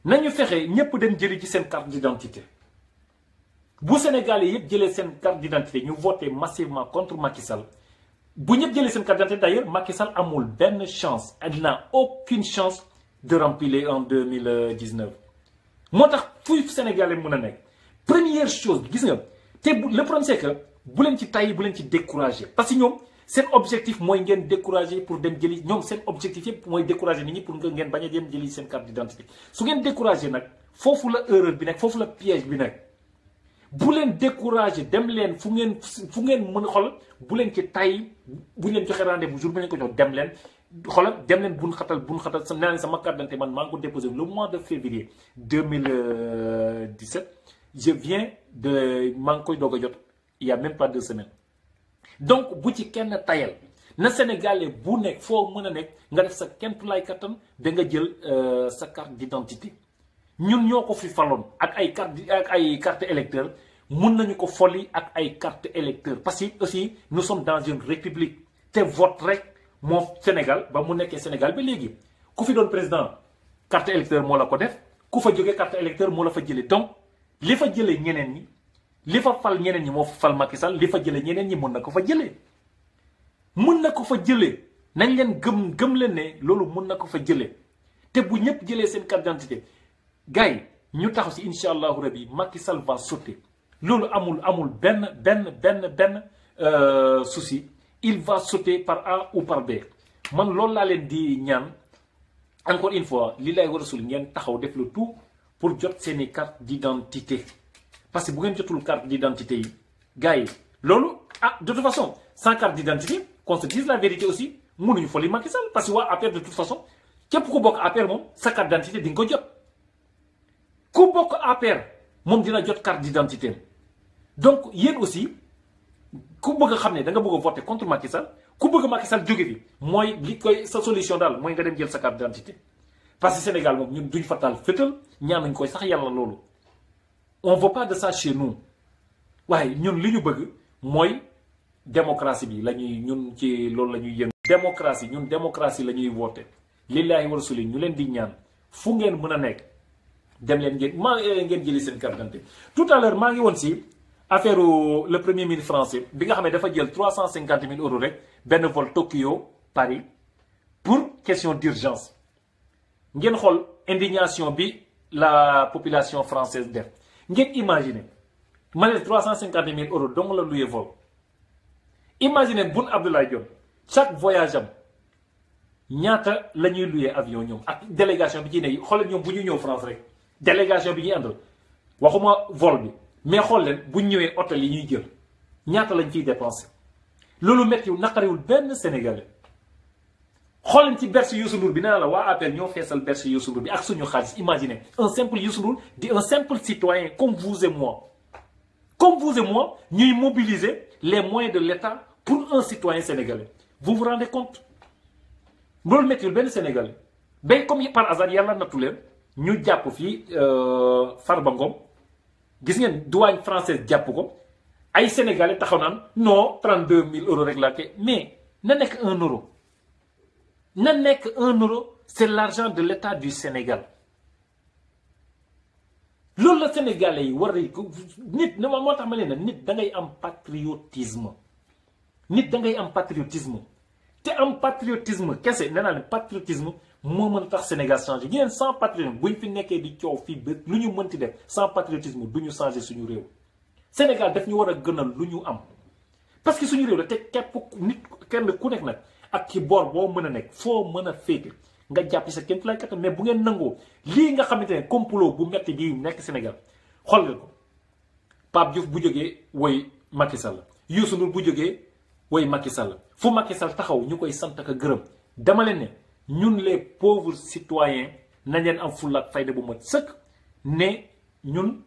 Nañu fexe ñëpp dem jëli ci seen carte d'identité. Bu Sénégalais yëpp jëlee seen carte d'identité ñu voté massivement contre Macky Sall. Bu ñëpp jëlee seen carte d'identité d'ailleurs Macky Sall amul benn chance. Elle n'a aucune chance de remplir en 2019. moo tax fuy Sénégalais mën a nekk. Première chose gis nga te le problème c'est que bu leen ci tàyyi bu leen ci découragé parce que ñoom seen objectif mooy ngeen découragé pour dem jëli ñoom seen objectif yëpp mooy découragé nit ñi pour ngeen bañ a dem jëli seen carte d'identité su ngeen découragé nag foofu la erreur bi nekk foofu la piège bi nekk bu leen découragé dem leen fu ngeen mën a xool bu leen ci tàyyi bu ñu leen joxe rendez-vous jour bu leen ko jox dem leen xoolal dem leen bun xatal sa naa leen sama carte d'identité man maa ngi ko déposé le mois de février 2017 je viens de maa ngi koy doog a jot il y a même pas 2 semaines donc bu ci kenn tayal na Sénégalais bu nekk foo mën a nekk nga def sa kentulaay kattan da nga jël sa carte d'identité ñun ñoo ko fi faloon ak ay carte électeur mun nañu ko folli ak ay carte électeur parce que aussi nous sommes dans une république te vote rek moo Sénégal ba mu nekkee Sénégal ba léegi ku fi doon président carte électeur moo la ko def ku fa jógee carte électeur moo la fa jëlee donc li fa jëlee ñeneen ñi li fa fal ñeneen ñi moo fa fal Macky Sall li fa jëlee ñeneen ñi mën na ko fa jëlee nañ leen gëm leen ne loolu mën na ko fa jëlee te bu ñëpp jëlee seen carte d'identité gars yi ñu taxaw si incha allahu rabi Macky Sall va sauter loolu amul benn souci il va sauter par A ou par B man loolu laa leen di ñaan encore une fois li lay war a sul ngeen taxaw def le tout pour jot seeni carte d'identité parce que bu ngeen jotul carte d'identité yi gars yi loolu de toute façon sans carte d'identité qu'on se dise la vérité aussi mënuñu foli Macky Sall parce que waa APR de toute façon képp ku bokk APR moom sa carte d'identité di nga ko jot ku bokk APR moom dina jot carte d'identité donc yéen aussi ku bëgg a xam ne da nga bëgg a voter contre Macky Sall ku bëgg Macky Sall jóge fi mooy li koy sa solution daal mooy nga dem jël sa carte d'identité parce que Sénégal moom ñun duñ fa taal fétal ñaan nañ koy sax yàlla loolu on veut pas de ça chez nous waaye ñun li ñu bëgg mooy démocratie bi ñun ci loolu la ñuy yëngu démocratie ñun démocratie la ñuy voter lillahi wa rasuli ñu leen di ñaan fu ngeen mën a nekk dem leen ngeen jëli seen carte d'identité tout à l'heure maa ngi woon si affaire le premier ministre français bi nga xam ne dafa jël 350 000 euros rek benn vol Tokyo Paris pour question d'urgence ngeen xool indignation bi la population française def ngeen imaginer ma ne 350 000 euros donc la loué vol imaginer Boun Abdallah Dionne chaque voyage am ñaata la ñuy loué avion ñoom ak délégation bi ci ne xoolal ñoom bu ñu ñëw France rek délégation bi ñuy àndal waxuma vol bi mais xool leen bu ñu ñëwee hôtel yi ñuy jël ñaata lañ ciy dépensé loolu méttiwul naqariwul benn Sénégalais xool leen ci berse Youssou Ndour bi nee la waa APR ñoo feesal berse Youssou Ndour bi ak suñu xaalis imaginez un simple Youssou Ndour di un simple citoyen comme vous et moi ñuy mobiliser les moyens de l'État pour un citoyen sénégalais vous vous rendez compte loolu méttiwul benn Sénégalais bay comme par hasard yàlla nattu leen ñu jàpp fii Farba Ngom gis ngeen douane française jàpp ko ay Sénégalais taxaw naan non 32 000 euros rek la te mais na nekk 1 euro na nekk 1 euro c'est l'argent de l'État du Sénégal loolu la Sénégalais yi war a nit ne moo tax ma leen nit da ngay am patriotisme te am patriotisme kese nee naa ne patriotisme moo mën a tax Sénégal changer ñeneen sans patriotisme buñ fi nekkee di coow fii ba lu ñu mënti def sans patriotisme du ñu changer suñu réew Sénégal daf ñu war a gënal lu ñu am parce que suñu réew la te képp nit kenn ku nekk nag ak ci boor boo mën a nekk foo mën a féete nga jàpp sa kéem lay kattan mais bu ngeen nangoo lii nga xamante ne complot bu metti bii nekk Sénégal xool nga ko Pape Diouf bu jógee woy Macky Sall Youssou Ndour bu jógee woy Macky Sall fu Macky Sall taxaw ñu koy sant ak gërëm dama leen ne ñun les pauvres citoyens nañ leen am fulla ak fayda bu mat sëkk ne ñun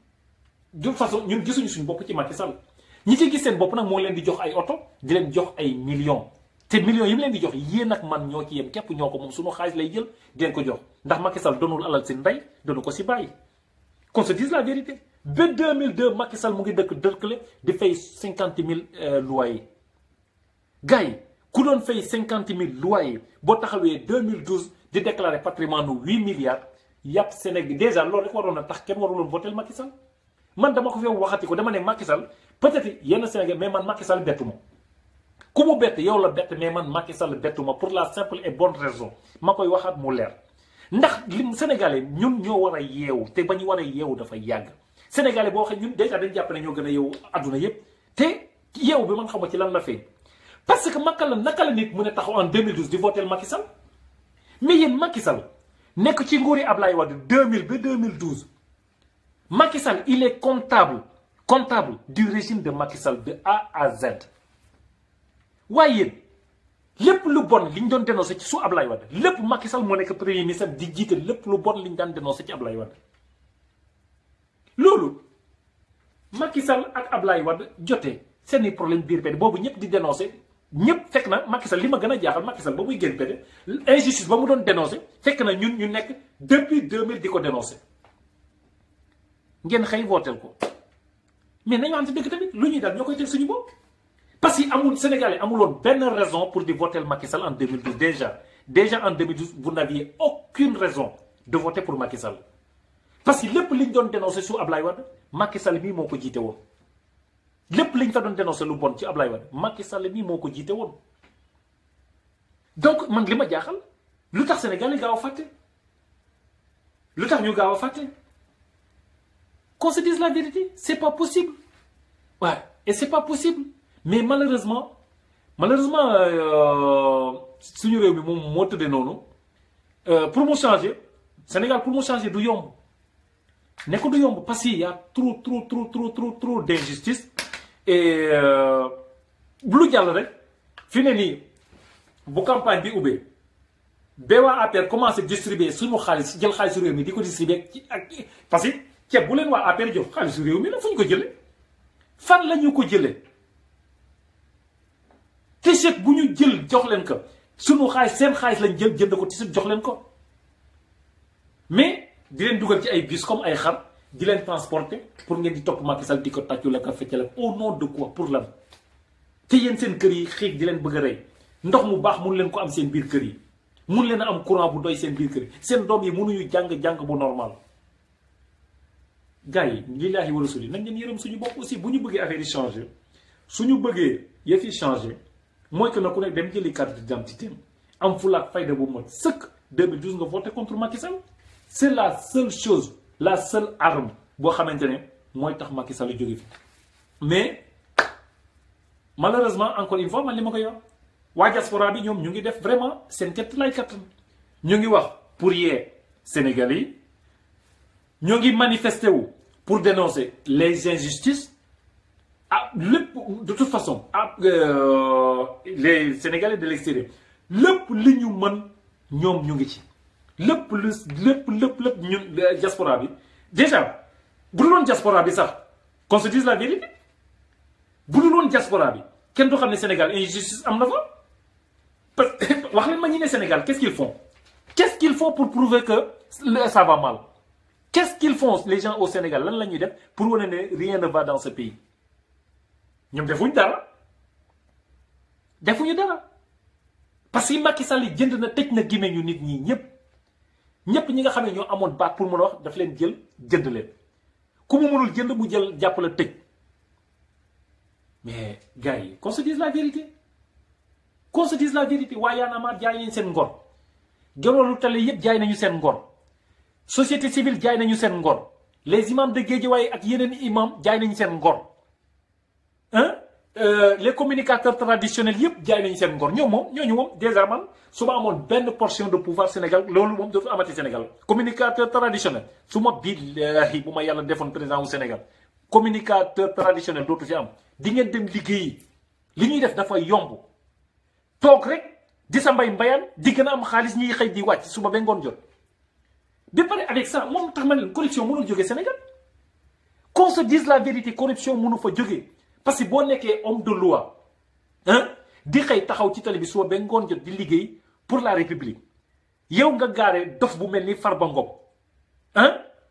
de façon ñun gisuñu suñu bopp ci Macky Sall ñi ci gis seen bopp nag moo leen di jox ay oto di leen jox ay millions te millions yi mu leen di jox yéen ak man ñoo ci yem képp ñoo ko moom suñu xaalis lay jël di leen ko jox ndax Macky Sall donul alal si ndey donu ko si bàyyi qu'on se dise la vérité ba 2002 Macky Sall mu ngi dëkkale di fay 50 000 loyers gars yi ku doon fay 50 000 loyers boo taxawee 2012 di déclarer patrimoine 8 milliards yàpp Sénégal déjà loolu rek waroon na tax kenn waruloon voter Macky Sall man dama ko fi waxati ko dama ne Macky Sall peut-être yenn Sénégal mais man Macky Sall bettu ma ku mu bett yow la bett mais man Macky Sall bettu ma pour la simple et bonne raison ma koy waxaat mu leer ndax lim Sénégalais ñun ñoo war a yeewu te ba ñu war a yeewu dafa yàgg Sénégalais boo waxee ñun déjà dañ jàpp ne ñoo gën a yeewu adduna yépp te yeewu bi man xam nga ci lan la feeñ parce que naka la nit mu ne taxaw en 2012 di voter Macky Sall mais yéen Macky Sall nekk ci nguuri Ablaye Wade 2000 ba 2012 Macky Sall il est comptable du régime de Macky Sall de A à Z waaye yéen lépp lu bon li ñu doon dénoncé ci su Ablaye Wade lépp Macky Sall moo nekk premier ministre di jiite lépp lu bon li ñu daan dénoncé ci Ablaye Wade loolu Macky Sall ak Ablaye Wade jotee seeni problème biir pédé boobu ñëpp di dénoncé ñëpp fekk na Macky Sall li ma gën a jaaxal Macky Sall ba muy génn pédé injustice ba mu doon dénoncé fekk na ñun ñu nekk depuis 2000 di ko dénoncé ngeen xëy votel ko mais nañu waxante dëgg tamit lu ñuy daal ñoo koy teg suñu bopp parce que amul Sénégalais amuloon benn raison pour di voter Macky Sall en 2012 déjà en 2012 vous n'aviez aucune raison de voter pour Macky Sall parce que lépp li ñu doon dénoncé su Ablaye Wade Macky Sall mii moo ko jiite woon lépp li ñu fa doon dénoncé lu bon ci Ablaye Wade Macky Sall mii moo ko jiite woon donc man li ma jaaxal lu tax Sénégalais gaaw a fàtte lu tax ñu gaaw a fàtte qu'on se dise la vérité c'est pas possible ouais et c'est pas possible mais malheureusement suñu réew mi moom moo tëddee noonu pour mu changer Sénégal pour mu changer du yomb ne ko du yomb parce qu'il y a trop d'injustice et lu jàll rek fi ne nii bu campagne bi ubbee ba waa APR commencé distribuer suñu xaalis jël xaalisu réew mi di ko distribuer ci ak parce que ceeb bu leen waa APR jox xaalisu réew mi la fu ñu ko jëlee fan la ñu ko jëlee t-shirt bu ñu jël jox leen ko sunu xaalis seen xaalis lañ jël jënd ko t-shirt jox leen ko mais di leen dugal ci ay bus comme ay xar di leen transporter pour ngeen di topp Macky Sall di ko tàccu la ko feccale au nom de quoi pour lan te yéen seen kër yi xiig di leen bëgg a rey ndox mu baax mun leen ko am seen biir kër yi mun leen a am courant bu doy seen biir kër yi seen doom yi mënuñu jàng bu normal gars yi lillaahi wa rasuli nañ leen yërëm suñu bopp aussi bu ñu bëggee affaire yi changer suñu bëggee yëf yi changer mooy que na ku nekk dem jëli carte d'identité am fulla ak fayda bu mot sëkk 2012 nga voté contre Macky Sall c'est la seule chose la seule arme boo xamante ne mooy tax Macky Sall jóge fi mais malheureusement encore une fois man li ma koy wax waa diaspora bi ñoom ñu ngi def vraiment seen kett lay kattan ñu ngi wax pour yee Sénégalais yi ñoo ngi manifester wu pour dénoncer les injustices ah lépp de toute façon les Sénégalais de l'extérieur lépp li ñu mën ñoom ñu ngi ci lépp ñun diaspora bi déjà bu dul woon diaspora bi sax qu'on se dise la vérité bu dul woon diaspora bi kenn du xam ne Sénégal injustice am na fa parce que wax leen ma ñi ne Sénégal qu'est-ce qu'ils font pour prouver que ça va mal qu'est-ce qu'ils font les gens au Sénégal lan la ñuy def pour wane ne rien ne va dans ce pays ñoom defuñu dara parce que Macky Sall jënd na tëj na gémmiñu nit ñi ñëpp ñi nga xam ne ñoo amoon baat pour mën a wax daf leen jënd leen ku mu mënul jënd mu jël jàpp la tëj mais gars yi qu'on se dise la vérité waaye Y'en a marre jaay nañu seen ngor Gueweulu Télé yëpp jaay nañu seen ngor société civile jaay nañu seen ngor les imams de Guédiawaye ak yeneen imam jaay nañu seen ngor les communicateurs traditionnels yëpp jaay nañu seen ngor ñooñu moom déjà man su ma amoon benn portion de pouvoir Sénégal loolu moom dootu amati Sénégal communicateur traditionnel su ma billahi bu ma yàlla defoon président wu Sénégal communicateur traditionnel dootu fi am di ngeen dem liggéeyi li ñuy def dafa yomb toog rek di sa mbayaan di gën a am xaalis ñiy xëy di wàcc suba ba ngoon jot ba pare avec ça moom tax ma leen corruption mënul jógee Sénégal qu'on se dise la vérité corruption mënu fa jógee parce que boo nekkee homme de loi di xëy taxaw ci télé bi suba ba ngoon jot di liggéey pour la république yow nga gaare dof bu mel ni Farba Ngom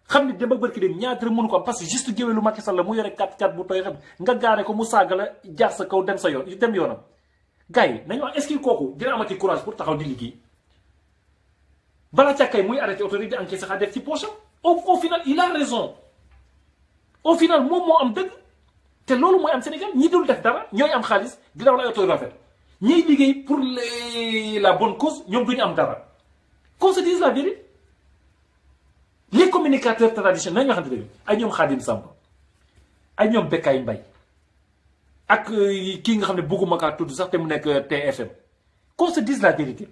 xam ni dem ak barki dem ñaata mënu ko am parce que juste géwélu Macky Sall la mu yore 4x4 bu tooy xam nga gaare ko mu saaga la jaar sa kaw dem sa yoon dem yoonam gars yi nañu wax est-ce que kooku dina amati courage pour taxaw di liggéey bala càkkay muy arrêté autorité enquête sax a def ci poche au final il a raison au final moom moo am dëgg te loolu mooy am Sénégal ñi dul def dara ñooy am xaalis di daw la ay oto yu rafet ñiy liggéey pour la bonne cause ñoom duñu am dara qu'on se dise la vérité les communicateurs traditionnels nañu waxante dëgg ay ñoom Khadim Samb ay ñoom Bekay Mbaye ak kii nga xam ne bëgguma kaa tudd sax te mu nekk TFM qu'on se dise la vérité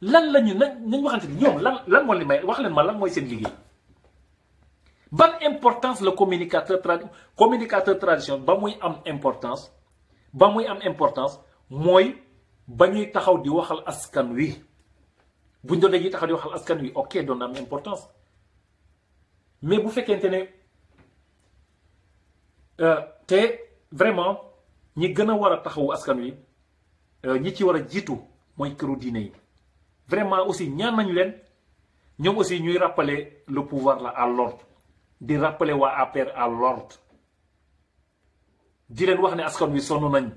lan la ñu nañ waxante ni ñoom lan moo li may wax leen ma lan mooy seen liggéey ban importance le communicateur traditionnel ba muy am importance mooy ba ñuy taxaw di waxal askan wi buñ doon dañuy taxaw di waxal askan wi ok doon na am importance mais bu fekkente ne te vraiment ñi gën a war a taxawu askan wi ñi ci war a jiitu mooy këru diine yi vraiment aussi ñaan nañu leen ñoom aussi ñuy rappeler le pouvoir là à l'ordre di rappeler waa APR à l'ordre di leen wax ne askan wi sonn nañ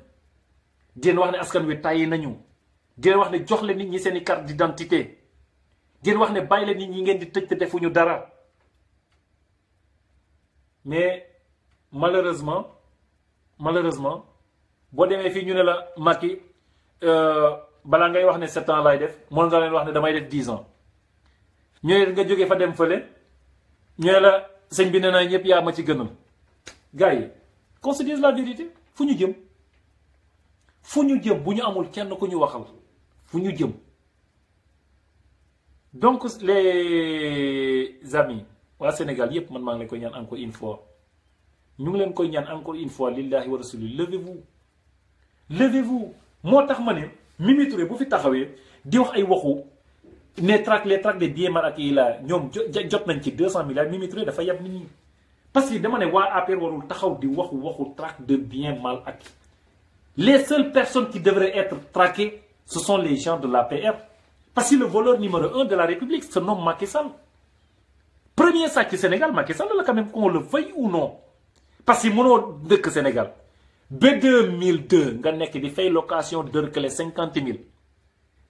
di leen wax ne askan wi tàyyi nañu di leen wax ne jox leen nit ñi seeni carte d'identité di leen wax ne bàyyi leen nit ñi ngeen di tëj te defuñu dara mais malheureusement boo demee fii ñu ne la Macky balaa ngay wax ne 7 ans laay def mën nga leen wax ne damay def 10 ans ñooy nga jógee fa dem fële ñooy la sëñ bi nee naa ñëpp yaa ma ci gënal gars yi qu'on se dise la vérité fu ñu jëm bu ñu amul kenn ku ñu waxal fu ñu jëm donc les amis waa Sénégal yépp man maa ngi leen koy ñaan encore une fois ñu ngi leen koy ñaan encore une fois lillahi wa rasuli levez-vous moo tax ma ne Mimi Touré bu fi taxawee di wax ay waxu ne les tracts de biens mal acquis la ñoom jot nañ ci 200 milliards Mimi Touré dafa yab nit ñi parce que dama ne waa APR warul taxaw di waxu tract de biens mal acquis les seules personnes qui devraient être traquées ce sont les gens de l'APR parce que le voleur numéro 1 de la République se nomme Macky Sall premier sàcc Sénégal Macky Sall la quand même qu'on le veuille ou non parce que mënoo dëkk Sénégal ba 2002 nga nekk di fay location dërkale 50 000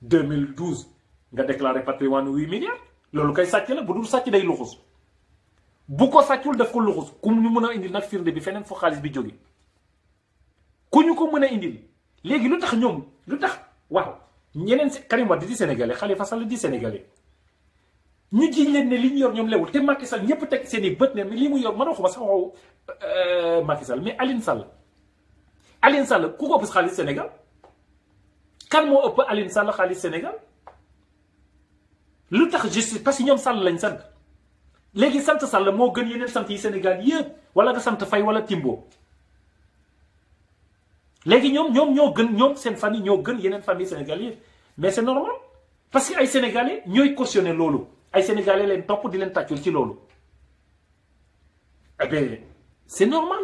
2012 nga déclaré patrimoine 8 milliards loolu kay sàcc la bu dul sàcc day luxus bu ko sàccul daf ko luxus ku ñu mën a indil nag firnde bi feneen fu xaalis bi jóge ku ñu ko mën a indil léegi lu tax ñoom lu tax waaw ñeneen Karim Wade di sénégalais Khalifa Sall di sénégalais ñu jiñ leen ne li ñu yor ñoom lewul te Macky Sall ñëpp teg seen i bët ne li mu yor man waxuma sax waxu Macky Sall mais Aline Sall ku ko ëpp xaalis Sénégal kan moo ëpp Aline Sall xaalis Sénégal lu tax justice parce que ñoom Sall lañ sant léegi sant Sall moo gën yeneen sant yi Sénégal yëpp wala nga sant Faye wala Timbo léegi ñoom ñoo gën ñoom seen famille ñoo gën yeneen famille Sénégal yëpp mais c'est normal parce que ay sénégalais ñooy cautionné loolu ay sénégalais leen topp di leen tàccul ci loolu eh bien c'est normal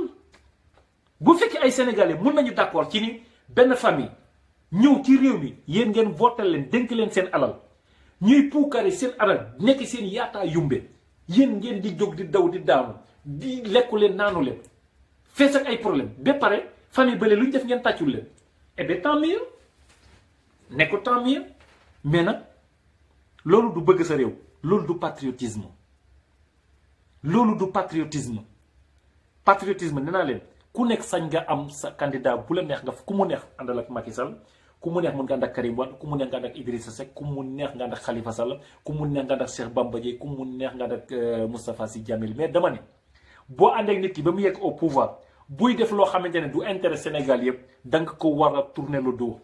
bu fekkee ay sénégalais mun nañu d'accord ci ni benn famille ñëw ci réew mi yéen ngeen voté leen dénk leen seen alal ñuy puukare seen alal nekk seen yaataa yumbe yéen ngeen di jóg di daw di daanu di lekku leen naanu leen fees ak ay problème ba pare famille bële lu ñu def ngeen tàccul leen eh bien tant mieux nekku tant mieux mais nag loolu du bëgg sa réew loolu du patriotisme patriotisme nee naa leen ku nekk sañ nga am sa candidat bu la neex nga ku mu neex àndal ak Macky Sall ku mu neex mun nga ànd ak Karim Wade ku mu neex nga ànd ak Idrissa Seck ku mu neex nga ànd ak Khalifa Sall ku mu neex nga ànd ak Cheikh Bamba Dièye ku mu neex nga ànd ak Moustapha Sy Djamil mais dama ne boo ànd ak nit ki ba mu yegg au pouvoir buy def loo xamante ne du intérêt Sénégal yëpp da nga ko war a tourner le dos.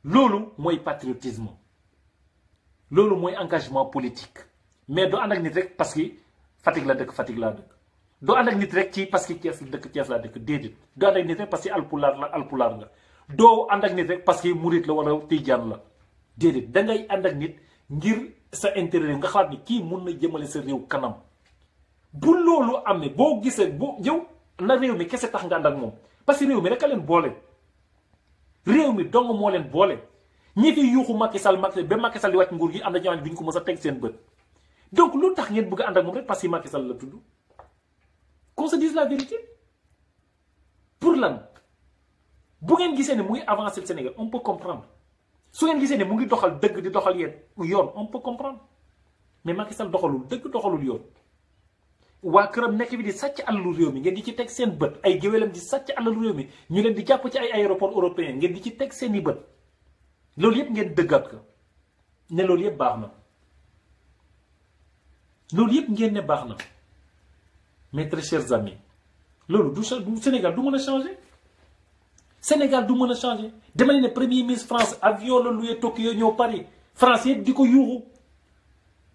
loolu mooy patriotisme loolu mooy engagement politique mais doo ànd ak nit rek parce que Fatick la dëkk Fatick laa dëkk doo ànd ak nit rek ci parce que Thiès la dëkk Thiès laa dëkk déedéet doo ànd ak nit rek parce que alpulaar la alpulaar nga doo ànd ak nit rek parce que murit la wala tijaan la déedéet da ngay ànd ak nit ngir sa intérêt nga xalaat ni kii mun na jëmale sa réew kanam bu loolu amee boo gisee bu yow na réew mi kese tax nga ànd ak moom parce que réew mi rek a leen boole réew mi dong moo leen boole ñi fi yuuxu Macky Sall ba Macky Sall di wàcc nguur gi am na ñoo duñ ko mës a teg seen bët donc lu tax ngeen bëgg a ànd ak moom rek parce que Macky Sall la tudd qu'on se dise la vérité pour lan bu ngeen gisee ne mu ngi avancer le Sénégal on peut comprendre su ngeen gisee ne mu ngi doxal dëgg di doxal yoon on peut comprendre mais Macky Sall doxalul dëgg doxalul yoon waa këram nekk bi di sàcc alalu réew mi ngeen di ci teg seen bët ay géwélam di sàcc alalu réew mi ñu leen di jàpp ci ay aéroport européen ngeen di ci teg seen i bët loolu yëpp ngeen dëggaat ko ne loolu yëpp baax na loolu yëpp ngeen ne baax na mes très chers amis loolu du Sénégal du mën a changer Sénégal du mën a changer dama ne premier ministre France avion la loué Tokyo ñëw Paris France yëpp di ko yuuxu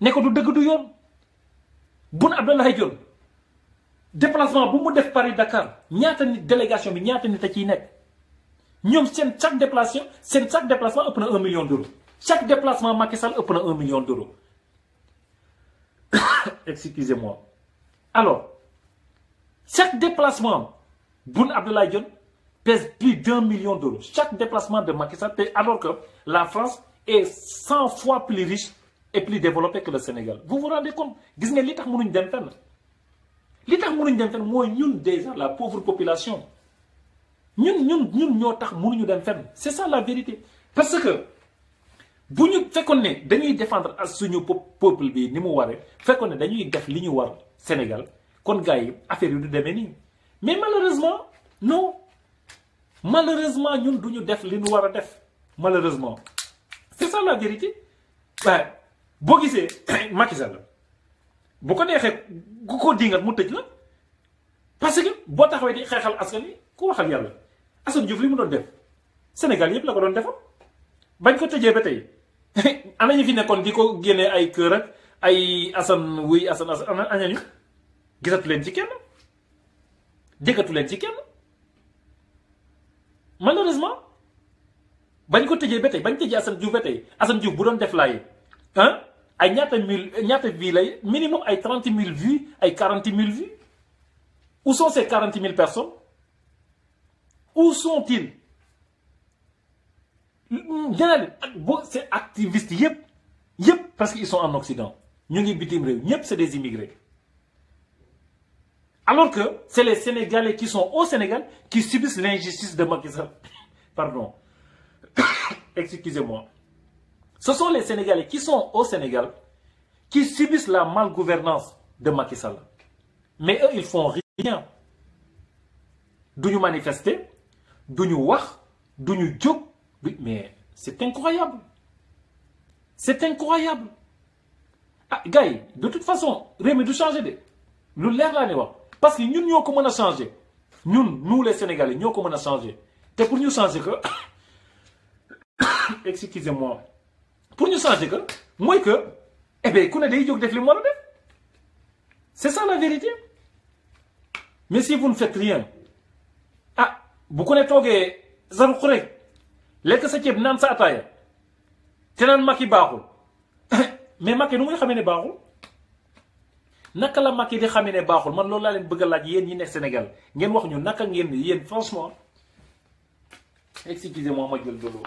ne ko du dëgg du yoon Boun Abdallah Dionne déplacement bu mu def Paris Dakar ñaata nit délégation bi ñaata nit a ciy nekk ñoom seen chaque déplacement ëpp na 1 million d'euros chaque déplacement Macky Sall ëpp na 1 million d'euros excusez-moi alors chaque déplacement Boun Abdallah Dionne pèse plus d'1 million d'euros chaque déplacement de Macky Sall alors que la France est 100 fois plus riche et plus développée que le Sénégal vous vous rendez compte gis ngeen li tax mënuñ dem fenn li tax mënuñ dem fenn mooy ñun déjà la pauvre population ñun ñoo tax mënuñu dem fenn c'est ça la vérité parce que bu ñu fekkoon ne dañuy défendre ak suñu peuple bi ni mu waree fekkoon ne dañuy def li ñu war Sénégal kon gars yi affaire yi du demee nii mais malheureusement non malheureusement ñun duñu def li ñu war a def malheureusement c'est ça la vérité waaye boo gisee Macky Sall bu ko neexee ku ko dingat mu tëj la parce que boo taxawee di xeexal askan wi ku waxal yàlla Assane Diouf li mu doon def Sénégal yëpp la ko doon defal bañ ko tëjee ba tey ana ñu fi nekkoon di ko génnee ay kër ak ay Assane wuy Assane ana ñu gisatu leen ci kenn déggatu leen ci kenn malheureusement bañ ko tëjee ba tey bañ tëjee Assane Diouf ba tey Assane Diouf bu doon def laay ay ñaata vues lay minimum ay 30 000 vues ay 40 000 vues où sont ces 40 000 personnes où sont-ils ñeneen boo c'est activistes yëpp parce qu'ils sont en Occident ñu ngi bitim réew ñëpp c'est des immigrés alors que c'est les Sénégalais qui sont au Sénégal qui subissent l'injustice de Macky Sall pardon excusez-moi ce sont les Sénégalais qui sont au Sénégal qui subissent la malgouvernance de Macky Sall mais eux ils font rien duñu manifester duñu wax duñu jóg mais c'est incroyable ah gars yi de toute façon réew mi du changer de lu leer laa ne wax parce que ñun ñoo ko mën a changer ñun nous les Sénégalais ñoo ko mën a changer te pour ñu changer que excusez-moi pour ñu changer que mooy que eh bien ku ne day jóg def li mu war a def c'est ça la vérité mais si vous ne faites rien ah bu ko ne toogee sa ruq rek lekk sa ceeb naan sa ataaya te naan Macky baaxul mais Macky nu muy xamee ne baaxul naka la Macky di xamee ne baaxul man loolu laa leen bëgg a laaj yéen ñi nekk Sénégal ngeen wax ñu naka ngeen yéen franchement excusez-moi ma jël dolo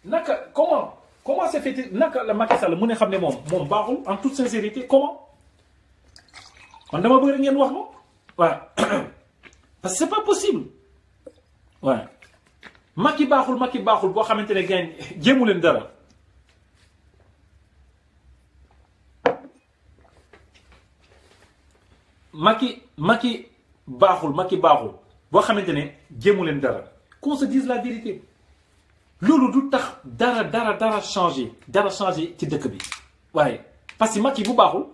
naka comment c'est fait naka la Macky Sall mu ne xam ne moom baaxul en toute sincérité comment man dama bëgg rek ngeen wax ma waaw parce que c'est pas possible waaw Macky baaxul boo xamante ne gain jéemu leen dara Macky baaxul boo xamante ne jéemu leen dara qu'on se dise la vérité loolu du tax dara changer ci dëkk bi waaye parce que Macky bu baaxul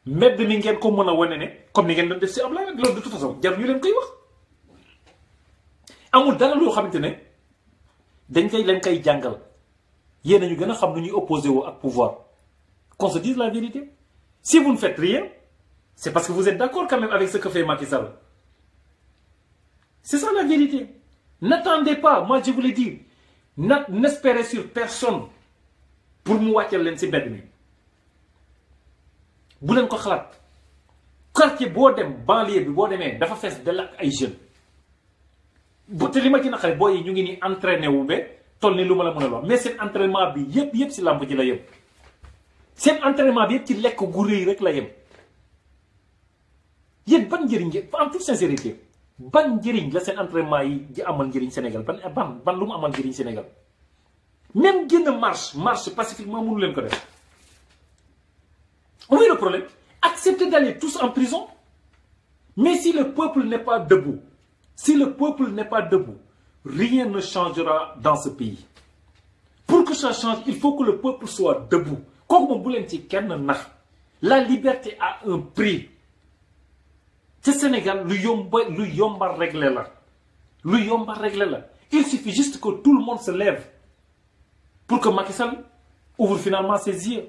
mbedd mi ngeen ko mën a wane ne comme ni ngeen doon def si Ablaye Wade loolu de toute façon jar ñu leen koy wax amul dara loo xamante ne dañ koy leen koy jàngal yéen a ñu gën a xam nu ñuy opposé woo ak pouvoir qu'on se dise la vérité si vous ne faites rien c'est parce que vous êtes d'accord quand même avec ce que fait Macky Sall c'est ça la vérité n'attendez pas moi je vous le dis n'espérez sur personne pour mu wàccal leen si mbedd mi bu leen ko xalaat quartier boo dem banlieue bi boo demee dafa fees dell ak ay jeunes bu te li ma ci naqare booy yi ñu ngi ni entraîné wu ba toll ni lu ma la mën a wax mais seen entraînement bi yëpp si làmb ji la yem seen entraînement bi yëpp ci lekk gu rëy rek la yem yéen ban njëriñ en toute sincérité ban njëriñ la seen entraînement yi di amal njëriñ Sénégal ban lu mu amal njëriñ Sénégal même génn marche pacifiquement mënu leen ko def. Oui, le problème, acceptez d'aller tous en prison. Mais si le peuple n'est pas debout, rien ne changera dans ce pays. Pour que ça change, il faut que le peuple soit debout. Comme la liberté a un prix. Ce Sénégal, lu yomba régler là. Il suffit juste que tout le monde se lève pour que Macky Sall ouvre finalement ses yeux.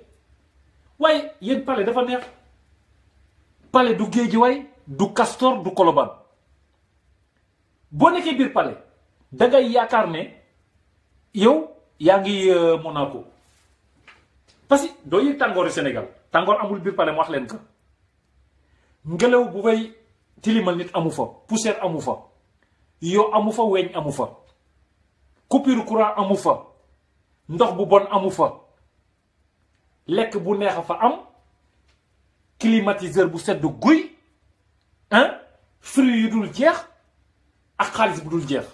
waaye yéen palais dafa neex palais du Guédiawaye du Castor du Colobane boo nekkee biir palais dangay yaakaar ne yow yaa ngi Monaco parce que doo yëg tàngooru Sénégal tàngoor amul biir palais mu wax leen ko ngelaw bu fay tilimal nit amu fa poussière amu fa yoo amu fa weñ amu fa coupure courant amu fa ndox bu bon amu fa lekk bu neex a fa am climatiseur bu sedd guy fruits yu dul jeex ak xaalis bu dul jeex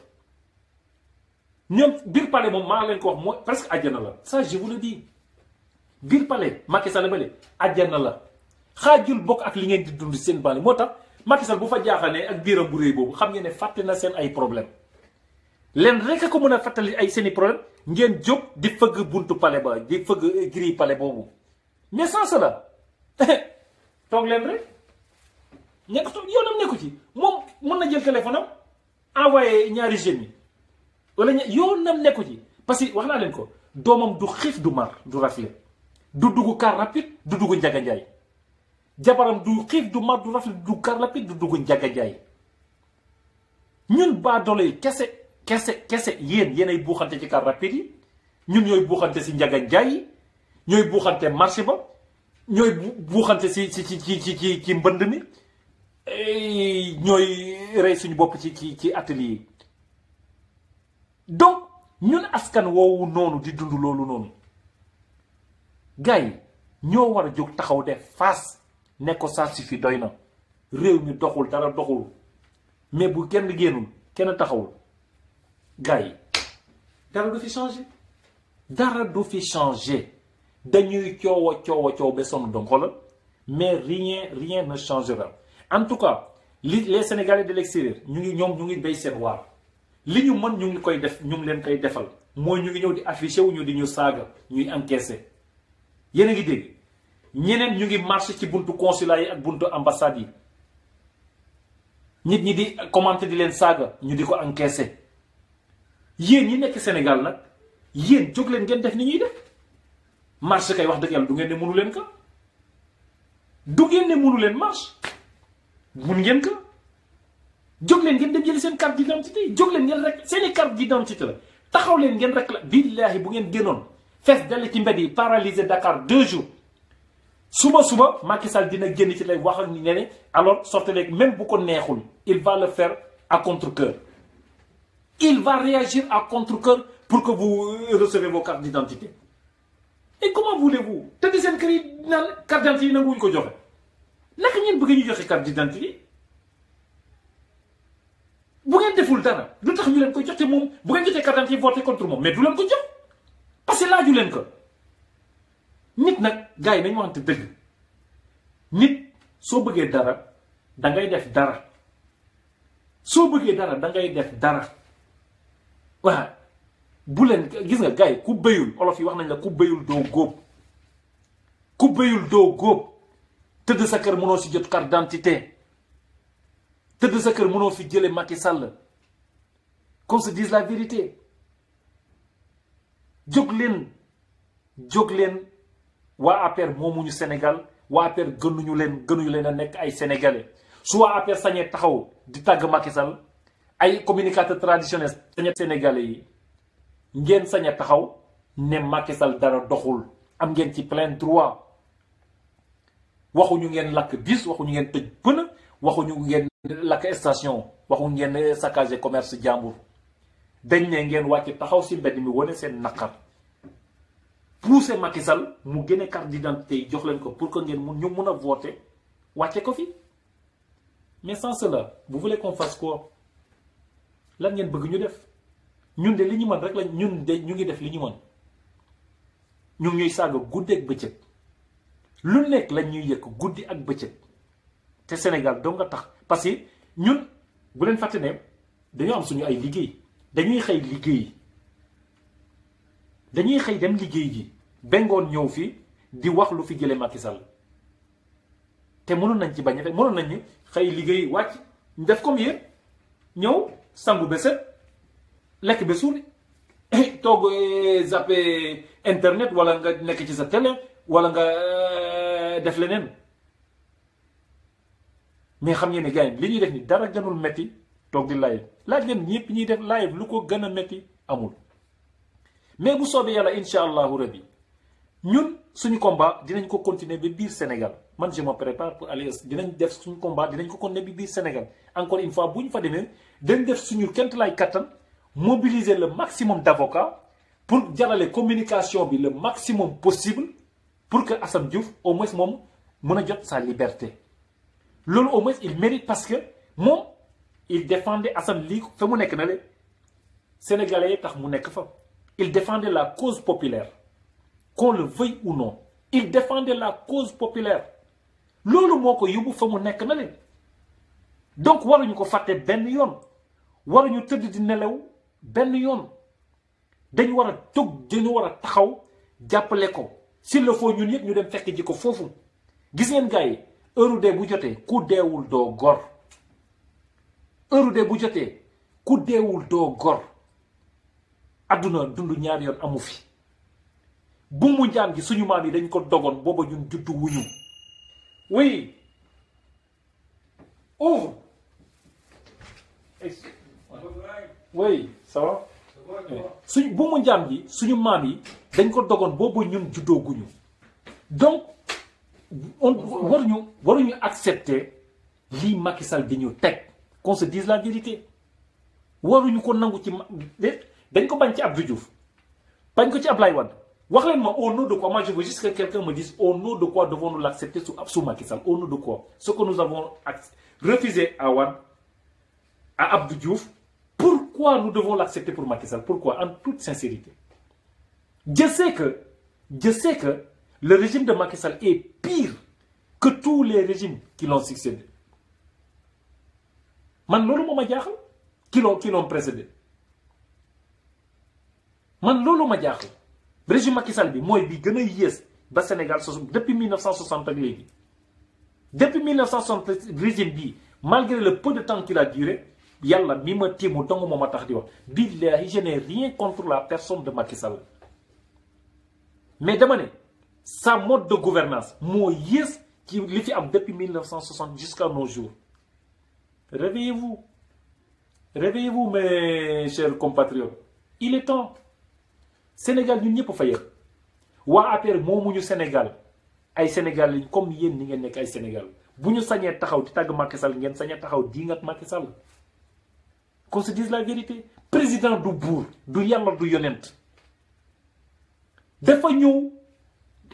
ñoom biir palais moom maa leen ko wax mooy presque àjjana la ça je vous le dis biir palais Macky Sall bale àjjana la xaajul bokk ak li ngeen di dund seen bànn moo tax Macky Sall bu fa jaaxanee ak biiram bu réy boobu xam ngeen ne fàtte na seen ay problème leen rek a ko mën a fàttali ay seeni problème ngeen jóg di fëgg buntu palais ba di fëgg gris palais boobu mais sans cela toog leen rek nekk yoonam nekku ci moom mën na jël téléphone am envoyé ñaari jeunes yi wala yoonam nekku ci parce que wax naa leen ko doomam du xiif du mar du rafle du dugg car rapide du dugg njaga njaay jabaram du xiif du mar du rafle du dugg car rapide du dugg njaga njaay ñun baa doole yi kese yéen ay buuxante ci car rapide yi ñun ñooy buuxante si njaga njaay yi ñooy buuxante marché ba ñooy buuxante ci mbënd mi ñooy rey suñu bopp ci atelier yi donc ñun askan woowu noonu di dund loolu noonu gars yi ñoo war a jóg taxaw def face ne ko ça suffit doy na réew mi doxul dara doxul mais bu kenn génnul kenn taxawul gars yi dara du fi changé dañuy coow ba sonn donc xoolal mais rien ne changera en tout cas les Sénégalais de l'extérieur ñu ngi béy seen waar li ñu mën ñu ngi koy def ñu ngi leen koy defal mooy ñu ngi ñëw di affiché wu ñu di ñu saaga ñuy encaissé yéen a ngi dégg ñeneen ñu ngi marché ci buntu consulat yi ak buntu ambassade yi nit ñi di commenté di leen saaga ñu di ko encaissé yéen ñi nekk Sénégal nag yéen jóg leen ngeen def ni ñuy def marche kay wax dëgg yàlla du ngeen ne mënu leen ko du ngeen ne mënu leen marche mun ngeen ko jóg leen ngeen dem jëli seen carte d'identité yi jóg leen ngeen rek seeni carte d'identité la taxaw leen ngeen rek la billaahi bu ngeen génnoon fees dell ci mbedd yi paralysé Dakar 2 jours suba Macky Sall dina génn ci lay wax ak ni ne alors sortez leen même bu ko neexul il va le faire à contre-cœur il va réagir à contre-cœur pour que vous recevez vos cartes d'identité et comment voulez-vous te di seen kër yi naan carte d'identité yi nanguwuñu ko joxe naka ngeen bëgg ñu joxe carte d'identité bu ngeen deful dara lu tax ñu leen koy jox te moom bu ngeen jotee carte d'identité voté contre moom mais du leen ko jox parce que laaju leen ko nit nag gars yi nañu waxante dëgg nit soo bëggee dara da ngay def dara soo bëggee dara da ngay def dara waaw bu leen gis nga gars yi ku béyul olof yi wax nañ la ku béyul doo góob ku béyul doo góob tëdd sa kër mënoo si jot carte d'identité tëdd sa kër mënoo fi jële Macky Sall qu'on se dise la vérité jóg leen waa APR moomuñu Sénégal waa APR gënuñu leen a nekk ay sénégalais su waa APR sañee taxaw di tàgg Macky Sall ay communicateurs traditionnels sañee sénégalais yi ngeen sañee taxaw ne Macky Sall dara doxul am ngeen ci plein droit waxuñu ngeen lakk bis waxuñu ngeen tëj pën waxuñu ngeen lakk station waxuñu ngeen saccagé commerce jàmbur dañ ne ngeen wàcc taxaw si mbedd mi wane seen naqar pousser Macky Sall mu génne carte d'identité yi jox leen ko pour que ngeen ñu mun a voter wàcce ko fi mais sans cela vous voulez qu'on fasse quoi lan ngeen bëgg ñu def ñun de li ñu mën rek la ñun de ñu ngi def li ñu mën ñu ngi ñuy saaga guddi ak bëccëg lu nekk lañ ñuy yëkk guddi ak bëccëg te Sénégal doo nga tax parce que ñun bu leen fàtte ne dañoo am suñu ay liggéey dañuy xëy liggéey dañuy xëy dem liggéey ji bengoon ñëw fi di wax lu fi jëlee Macky Sall te mënoon nañ ci bañ a mënoon nañ ni xëy liggéey wàcc ñu def comme yéen ñëw sangu ba set lekk ba suur toog zappé internet wala nga nekk ci sa télé wala nga def leneen mais xam ngeen ne gars yi li ñuy def ni dara gënul metti toog di live laaj leen ñëpp ñuy def live lu ko gën a metti amul mais bu soobee yàlla incha allahu rabbi ñun suñu combat dinañ ko continuer ba biir Sénégal man je me prépare pour aller dinañ def suñu combat dinañ ko continuer ba biir Sénégal encore une fois bu ñu fa demee dañ def suñu kent lay kattan mobiliser le maximum d'avocats pour jarale communication bi le maximum possible pour que Assane Diouf au moins moom mën a jot sa liberté loolu au moins il mérite parce que moom il défendait Assane lii fa mu nekk na le Sénégalais yi tax mu nekk fa il défendait la cause populaire qu'on le veuille ou non il défendait la cause populaire loolu moo ko yóbbu fa mu nekk na le donc waruñu ko fàtte benn yoon waruñu tëdd di nelaw benn yoon dañu war a jóg dañu war a taxaw jàppale ko s'il le faut ñun yëpp ñu dem fekk ji ko foofu gis ngeen gars yi heure dee bu jotee ku deewul doo gor heure dee bu jotee ku deewul doo gor adduna dund ñaari yoon amu fi bu mu njaan gi suñu maam yi dañ ko dogoon booba ñun juddu wuñu oui ouvre oui ça va suñ bu mu njaan gi suñu maam yi dañ ko dogoon booba ñun juddoo guñu donc on waruñu accepter lii Macky Sall di ñu teg qu'on se dise la vérité waruñu ko nangu ci dañ ko bañ ci Abdou Diouf bañ ko ci Ablaye Wade wax leen ma au nom de quoi moi je veux juste que quelqu'un me dise au nom de quoi devons-nous l'accepter sous Macky Sall au nom de quoi ce que nous avons refusé à Wade à Abdou Diouf pourquoi nous devons l'accepter pour Macky Sall pourquoi en toute sincérité je sais que le régime de Macky Sall est pire que tous les régimes qui l'ont succédé man loolu moo ma jaaxal qui l'ont précédé man loolu ma jaaxal régime Macky Sall bi mooy bi gën a yées ba Sénégal depuis 1960 ak léegi depuis 1960 régime bii malgré le peu de temps qu'il a duré yàlla mi ma tiimu dong moo ma tax di wax billahi je n'ai rien contre la personne de Macky Sall mais dama ne sa mode de gouvernance moo yées ci li fi am depuis 1960 jusqu'à nos jours réveillez-vous mes chers compatriotes il est temps Sénégal ñun ñëpp fa yëg waa APR moomuñu Sénégal ay Sénégal lañ comme yéen ni ngeen nekk ay Sénégal bu ñu sañee taxaw di tàgg Macky Sall ngeen sañee taxaw di ngat Macky Sall qu'on se dise la vérité président du buur du yàlla du yonent dafa ñëw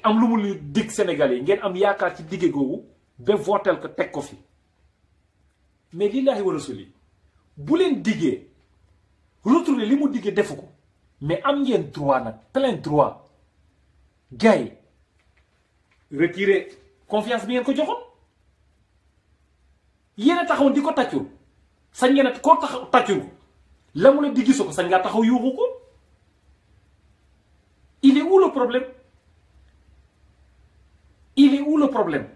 am lu mu lu dig Sénégalais yi ngeen am yaakaar ci digge googu ba votel ko teg ko fi mais lillaahi wa rasuli bu leen diggee retourner li mu diggee defu ko mais am ngeen droit nag plein droit gars yi retirer confiance bi ngeen ko joxoon yéen a taxawoon di ko tàccul sañ ngeen a koo taxaw tàccul la mu la diggi so ko sañ ngaa taxaw yuuxu ko il est où le problème il est où le problème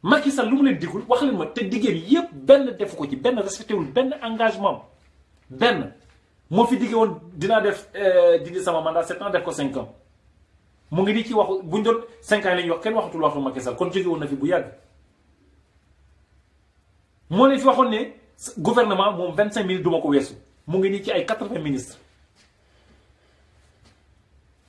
Macky Sall lu mu leen digul wax leen ma te diggéen yépp benn defu ko ci benn respecté wul benn engagement benn moo fi diggé woon dinaa def dindi sama mandat 7 ans def ko 5 ans mu ngi di ci wax buñ doon 5 ans la ñuy wax kenn waxatul waxu Macky Sall kon jóge woon na fi bu yàgg moo leen fi waxoon ne gouvernement moom 25 000 duma ko weesu mu ngi nii ci ay 80 ministres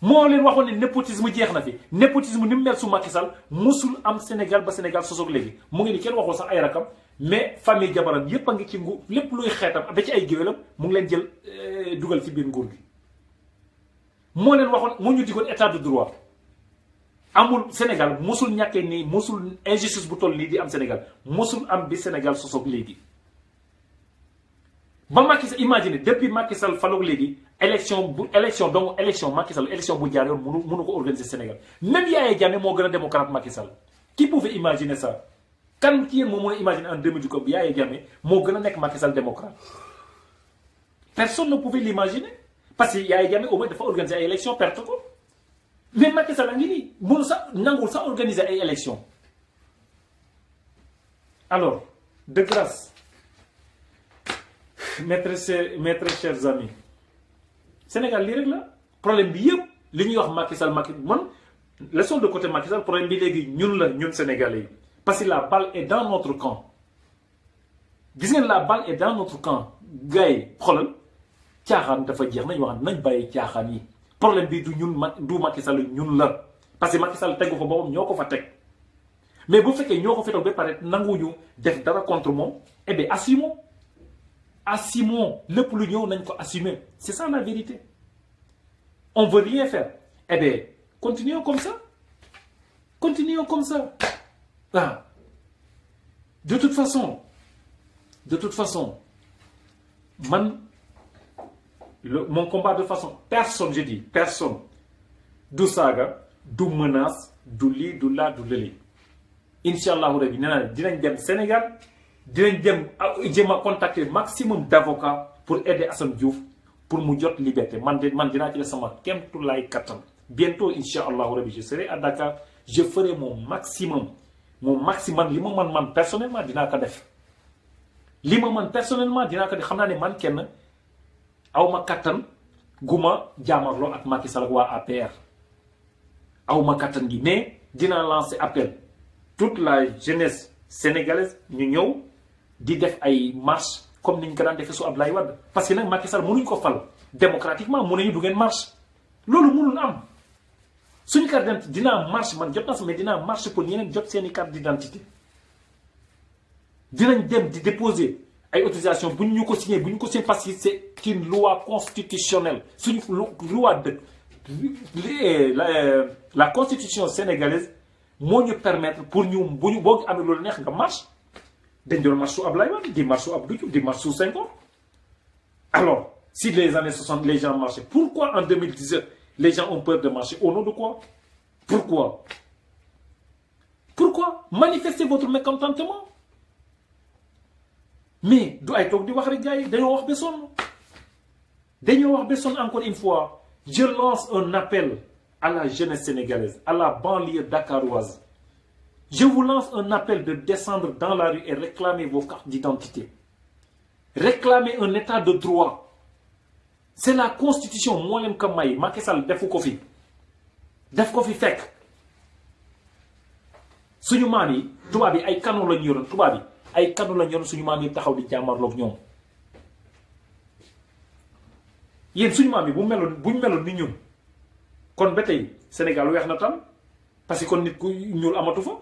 moo leen waxoon ne népotisme jeex na fi népotisme ni mu mel su Macky Sall musul am Sénégal ba Sénégal sosoog léegi mu ngi ni kenn waxul sax ay rakam mais famille jabaram yépp a ngi ci nguur lépp luy xeetam ba ci ay géwélam mu ngi leen jël dugal ci biir nguur gi moo leen waxoon moo ñu digoon état de droit amul Sénégal musul ñàkkee nii musul injustice bu toll nii di am Sénégal musul am bi Sénégal sosoog léegi ba Macky Sall imagine depuis Macky Sall faloog léegi élection Macky Sall élection bu jaar yoon mënu ko organiser Sénégal même Yaya Jammeh moo gën a démocrate Macky Sall qui pouvait imaginer ça kan ci yéen moom mën a imaginer en 2010 que Yaya Jammeh moo gën a nekk Macky Sall démocrate personne ne pouvait l'imaginer parce que Yaya Jammeh au moins dafa organiser ay élection perte ko mais Macky Sall a ngi nii mënu sax nangul sax organiser ay élection alors de grâce mes très chers amis Sénégal lii rek la problème bi yëpp li ñuy wax Macky Sall man laissons de côté Macky Sall problème bi léegi ñun la ñun Sénégalais yi parce que la balle est dans notre camp gis ngeen la balle est dans notre camp gars yi xoolal caaxaan dafa jeex nañ wax nañ bàyyi caaxaan yi problème bi du ñun du Macky Sall ñun la parce que Macky Sall tegu ko boppam ñoo ko fa teg mais bu fekkee ñoo ko fi toog ba pare nanguwuñu def dara contre moom eh bien assumons lépp lu ñëw nañ ko assumer c'est ça la vérité on veut rien faire eh bien continuons comme ça ah de toute façon man mon combat de façon personne je dis personne du saaga du menace du lii du laa du lële incha allahu rabi nee naa dinañ dem Sénégal dinañ dem jéem a contacter maximum d'avocats pour aider Assane Diouf pour mu jot liberté man dinaa ci def sama kéemtulaay kattan bientôt incha allahu rabi je serai à Dakar je ferai mon maximum li ma man personnellement dinaa ko def xam naa ne man kenn awma kattan gu ma jaamarloo ak Macky Sall ak waa APR awma kattan gi mais dinaa lancer appel toute la jeunesse sénégalaise ñu ñëw di def ay marche comme niñ ko daan defee su Abdoulaye Wade parce que nag Macky Sall mënuñ ko fal démocratiquement mun nañu du ngeen marche loolu mënul am suñu carte d'identité dinaa marche man jot na sax mais dinaa marche pour ñeneen jot seeni carte d'identité dinañ dem di déposer ay autorisation bu ñu ko signé parce que c'est une loi constitutionnelle suñu loi de la constitution sénégalaise moo ñu permettre pour ñu boo amee loolu neex nga marche dañ doon marche su Abdoulaye Wade di marche su Abdou Diouf di marche su Senghor alors si les années 60 les gens marchaient pourquoi en 2017 les gens ont peur de marcher au nom de quoi pourquoi manifestez votre mécontentement mais du ay toog di wax rek gars yi dañoo wax ba sonn encore une fois je lance un appel à la jeunesse sénégalaise à la banlieue dakaroise je vous lance un appel de descendre dans la rue et réclamer vos cartes d'identité réclamer un état de droit c'est la constitution moo leen ko may Macky Sall def ko fi fekk suñu maam yi tubaab yi ay canon lañu yoroon suñu maam yi taxaw di jàmmarloog ñoom yéen suñu maam yi buñ meloon ni ñun kon ba tey Sénégal weex na tam parce que kon nit ku ñuul amatu fa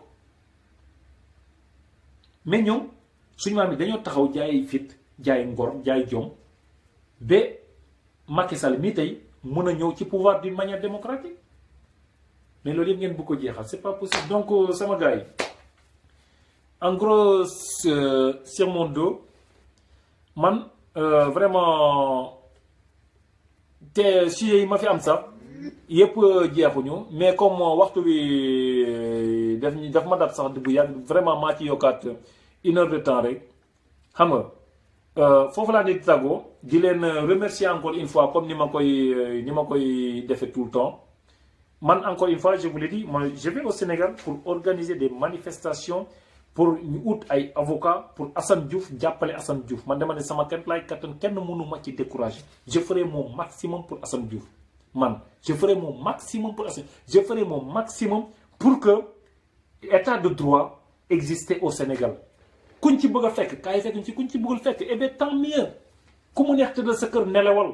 mais ñoom suñu maam yi dañoo taxaw jaay fit jaay ngor jaay jom ba Macky Sall mii tey mën a ñëw ci pouvoir d'une manière démocratique mais loolu yëpp ngeen bëgg ko jeexal c'est pas possible donc sama gars yi en gros sur mon dos man vraiment te sujet yi ma fi am sax yëpp jeexuñu mais comme waxtu bi daf ma dab sax bu yàgg vraiment maa ci yokkaat 1 heure de temps rek xam nga foofu laa di tàggoo di leen remercier encore une fois comme ni ma koy defee tout le temps man encore une fois je vous l'ai dit moi je vais au Sénégal pour organiser des manifestations pour ñu ut ay avocat pour Assane Diouf jàppale Assane Diouf man dama ne sama kenn laay kattan kenn mënu ma ci décourager je ferai mon maximum pour Assane Diouf man je ferai mon maximum pour Assane je ferai mon maximum pour que état de droit existe au Sénégal kuñ ci bëgg a fekk kaay fekk ci kuñ ci bëggul fekk et bien tant mieux ku mu neex tëddal sa kër nelawal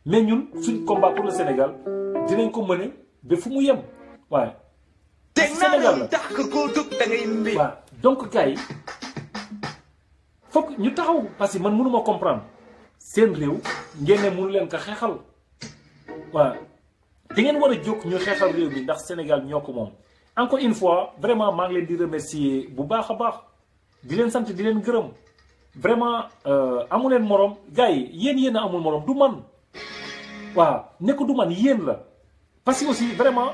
mais ñun suñ combat pour le Sénégal dinañ ko mëne ba fu mu yem waaye Sénégal la waaw donc gars yi foog ñu taxaw parce que man mënuma comprendre seen réew ngeen ne mënu leen ko xeexal waaw da ngeen war a jóg ñu xeexal réew mi ndax Sénégal ñoo ko moom encore une fois vraiment maa ngi leen di remercier bu baax a baax di leen sant di leen gërëm vraiment amu leen morom gars yi yéen a amul morom du man waaw nekk du man yéen la parce que aussi vraiment